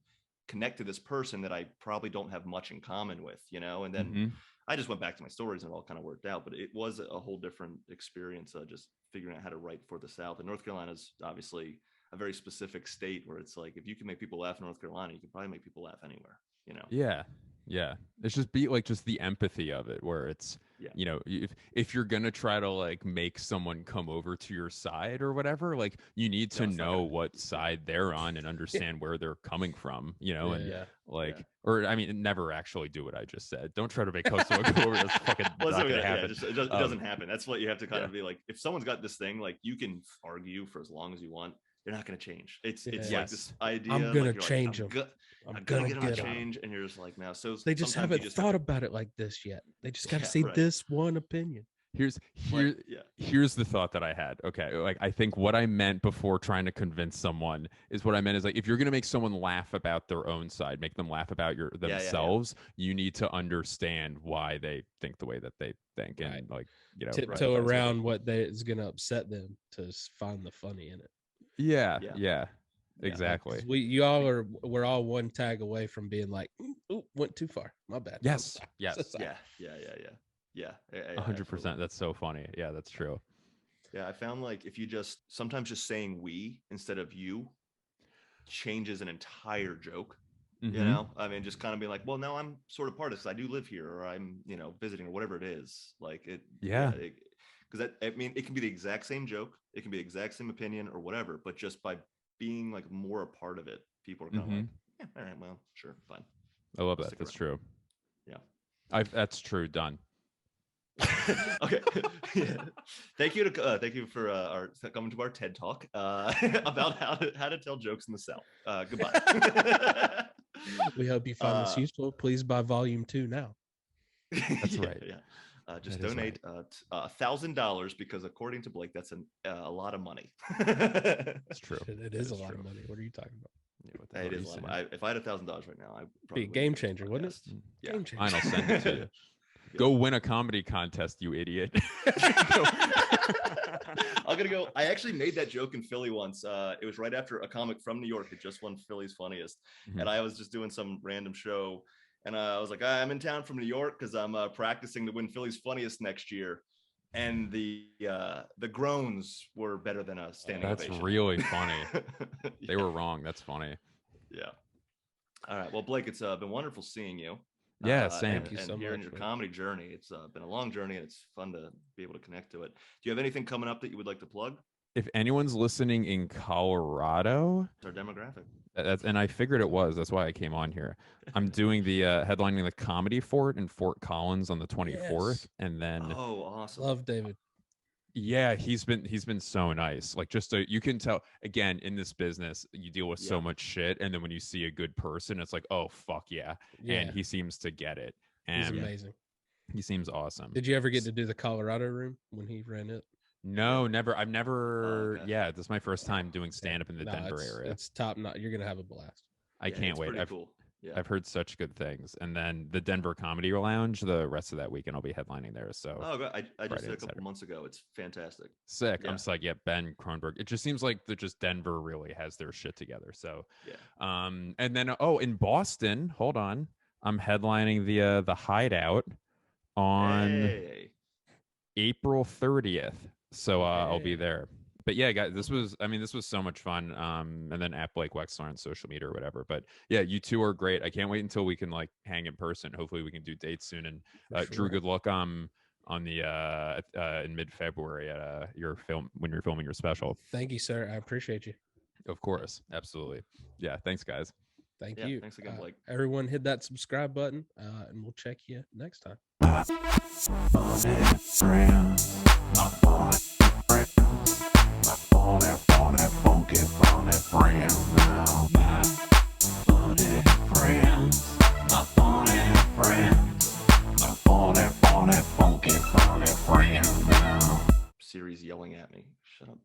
Speaker 4: connect to this person that I probably don't have much in common with, you know? And then
Speaker 5: Mhm.
Speaker 4: I just went back to my stories and it all kind of worked out, but it was a whole different experience, just figuring out how to write for the South. And North Carolina is obviously a very specific state where it's like, if you can make people laugh in North Carolina, you can probably make people laugh anywhere, you know?
Speaker 5: Yeah. Yeah. It's just be like just the empathy of it where it's,
Speaker 4: Yeah.
Speaker 5: you know, if you're going to try to like make someone come over to your side or whatever, like you need to
Speaker 4: it's not
Speaker 5: know
Speaker 4: gonna-
Speaker 5: what side they're on and understand where they're coming from, you know, and
Speaker 3: Yeah.
Speaker 5: like,
Speaker 4: Yeah.
Speaker 5: or I mean, never actually do what I just said. Don't try to make someone come over. That's fucking
Speaker 4: Well,
Speaker 5: not
Speaker 4: so,
Speaker 5: gonna
Speaker 4: yeah,
Speaker 5: happen.
Speaker 4: it doesn't happen. That's what you have to kind
Speaker 5: yeah.
Speaker 4: of be like, if someone's got this thing, like you can argue for as long as you want. They're not going to change. It's like
Speaker 5: Yes.
Speaker 4: this idea.
Speaker 3: I'm gonna
Speaker 4: like, you're
Speaker 3: change
Speaker 4: like,
Speaker 3: them.
Speaker 4: I'm gonna get them to
Speaker 3: them.
Speaker 4: change, and you're just like, no. So
Speaker 3: They just
Speaker 4: sometimes
Speaker 3: haven't
Speaker 4: you just
Speaker 3: thought
Speaker 4: have
Speaker 3: about it like this yet. They just got to
Speaker 4: Yeah,
Speaker 3: see
Speaker 4: right.
Speaker 3: this one opinion.
Speaker 5: Here's
Speaker 4: like, yeah,
Speaker 5: here's the thought that I had. Okay, like I think what I meant before trying to convince someone is what I meant is like if you're gonna make someone laugh about their own side, make them laugh about
Speaker 4: yeah.
Speaker 5: themselves, you need to understand why they think the way that they think,
Speaker 3: Right.
Speaker 5: and like you know,
Speaker 3: Tiptoe
Speaker 5: empathize with it.
Speaker 3: around what is going to upset them to find the funny in it.
Speaker 5: Yeah,
Speaker 4: Yeah.
Speaker 5: yeah,
Speaker 4: Yeah.
Speaker 5: exactly.
Speaker 3: 'Cause we're all one tag away from being like, "Ooh, went too far. My bad. I'm
Speaker 5: Yes,
Speaker 3: sorry.
Speaker 5: yes.
Speaker 3: So sorry."
Speaker 4: Yeah.
Speaker 5: 100%.
Speaker 4: Absolutely.
Speaker 5: That's so funny. Yeah, that's true.
Speaker 4: Yeah, I found like if you just sometimes just saying we instead of you changes an entire joke. You
Speaker 5: Mhm.
Speaker 4: know, I mean, just kind of being like, well, no, I'm sort of part of this. I do live here, or I'm, you know, visiting, or whatever it is. Like it,
Speaker 5: Yeah.
Speaker 4: because that, I mean, it can be the exact same joke, it can be the exact same opinion, or whatever. But just by being like more a part of it, people are kind of like, yeah, all right, well, sure, fine.
Speaker 5: I love that.
Speaker 4: Stick
Speaker 5: That's
Speaker 4: around.
Speaker 5: true.
Speaker 4: Yeah.
Speaker 5: That's true. Done.
Speaker 4: Okay. Yeah. Thank you for our coming to our TED talk about how to tell jokes in the South. Goodbye.
Speaker 3: We hope you found this
Speaker 4: Uh,
Speaker 3: useful. Please buy volume 2 now.
Speaker 5: That's
Speaker 4: Yeah,
Speaker 5: right.
Speaker 4: Yeah. Just
Speaker 5: That is
Speaker 4: donate $1,000 because according to Blake, that's a lot of money. It
Speaker 5: It's true.
Speaker 3: It is a
Speaker 5: It's
Speaker 3: lot
Speaker 5: true.
Speaker 3: of money. What are you talking about?
Speaker 5: Yeah, what the hell are
Speaker 4: is
Speaker 5: you
Speaker 4: a lot of
Speaker 5: saying?
Speaker 4: money. If I had $1,000 right now, I
Speaker 3: Be
Speaker 4: probably
Speaker 3: a game
Speaker 4: wouldn't do this
Speaker 3: changer, wouldn't it?
Speaker 4: podcast. Yeah.
Speaker 3: Game changer.
Speaker 5: Fine, I'll send it to you.
Speaker 4: Yeah.
Speaker 5: Go win a comedy contest, you idiot.
Speaker 4: I'm gonna go. I actually made that joke in Philly once. It was right after a comic from New York had just won Philly's Funniest,
Speaker 5: Mhm.
Speaker 4: and I was just doing some random show, and I was like, I'm in town from New York because I'm practicing to win Philly's Funniest next year, and the groans were better than a standing
Speaker 5: That's
Speaker 4: ovation.
Speaker 5: really funny. They
Speaker 4: Yeah.
Speaker 5: were wrong. That's funny.
Speaker 4: Yeah. All right. Well, Blake, it's been wonderful seeing you.
Speaker 5: Yeah, same.
Speaker 3: Thank you
Speaker 4: and
Speaker 3: so
Speaker 4: hearing
Speaker 3: much,
Speaker 4: your
Speaker 3: man.
Speaker 4: comedy journey. It's been a long journey, and it's fun to be able to connect to it. Do you have anything coming up that you would like to plug?
Speaker 5: If anyone's listening in Colorado,
Speaker 4: It's our demographic.
Speaker 5: and I figured it was. That's why I came on here. I'm doing the headlining the Comedy Fort in Fort Collins on the 24th,
Speaker 3: Yes.
Speaker 5: and then
Speaker 4: Oh, awesome.
Speaker 3: Love David.
Speaker 5: yeah, he's been so nice. Like just you can tell again in this business, you deal with so
Speaker 4: Yeah.
Speaker 5: much shit, and then when you see a good person, it's like, oh fuck yeah,
Speaker 3: Yeah,
Speaker 5: and he seems to get it,
Speaker 3: he's
Speaker 5: and
Speaker 3: amazing.
Speaker 5: he seems awesome.
Speaker 3: Did you ever get to do the Colorado room when he ran it?
Speaker 5: No, never. I've never.
Speaker 4: okay.
Speaker 5: Yeah, this is my first time doing stand up in the
Speaker 3: No,
Speaker 5: Denver
Speaker 3: it's,
Speaker 5: area.
Speaker 3: It's top notch. You're gonna have a blast.
Speaker 5: I
Speaker 4: Yeah,
Speaker 5: can't
Speaker 4: it's
Speaker 5: wait.
Speaker 4: pretty
Speaker 5: I've
Speaker 4: cool. Yeah.
Speaker 5: I've heard such good things. And then the Denver Comedy Lounge, the rest of that weekend, I'll be headlining there. So
Speaker 4: Oh, good. I just
Speaker 5: Friday
Speaker 4: did a
Speaker 5: and
Speaker 4: couple
Speaker 5: Saturday.
Speaker 4: months ago. It's fantastic.
Speaker 5: sick.
Speaker 4: Yeah.
Speaker 5: I'm just like, yeah, Ben Kronberg. It just seems like just Denver really has their shit together. So,
Speaker 4: Yeah.
Speaker 5: and then in Boston, hold on, I'm headlining the Hideout on
Speaker 4: Hey.
Speaker 5: April 30th. So I'll be
Speaker 3: Hey.
Speaker 5: there. But yeah, guys, this was so much fun. And then at Blake Wexler on social media or whatever. But yeah, you two are great. I can't wait until we can like hang in person. Hopefully we can do dates soon. And
Speaker 3: For
Speaker 5: Drew,
Speaker 3: sure.
Speaker 5: good luck on the in mid-February at your film when you're filming your special.
Speaker 3: Thank you, sir. I appreciate you.
Speaker 5: Of course. Absolutely. Yeah, thanks guys.
Speaker 3: Thank
Speaker 4: Yeah,
Speaker 3: you.
Speaker 4: thanks again, Blake.
Speaker 3: Everyone hit that subscribe button, and we'll check you next time.
Speaker 1: Funny friends, my funny friends, my funny, funky friends now. My funny friends, my funny friends, my funny, funky friends now.
Speaker 4: Siri's yelling at me. Shut up.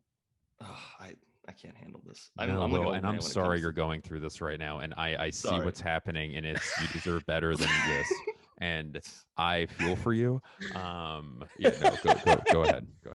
Speaker 4: Oh, I can't handle this.
Speaker 5: No,
Speaker 4: I'm gonna
Speaker 5: Will,
Speaker 4: go
Speaker 5: and
Speaker 4: away
Speaker 5: I'm
Speaker 4: when it
Speaker 5: sorry
Speaker 4: comes-
Speaker 5: you're going through this right now. And I see
Speaker 4: Sorry.
Speaker 5: what's happening, and it's you deserve better than this. And I feel for you. Yeah, no, go ahead. Go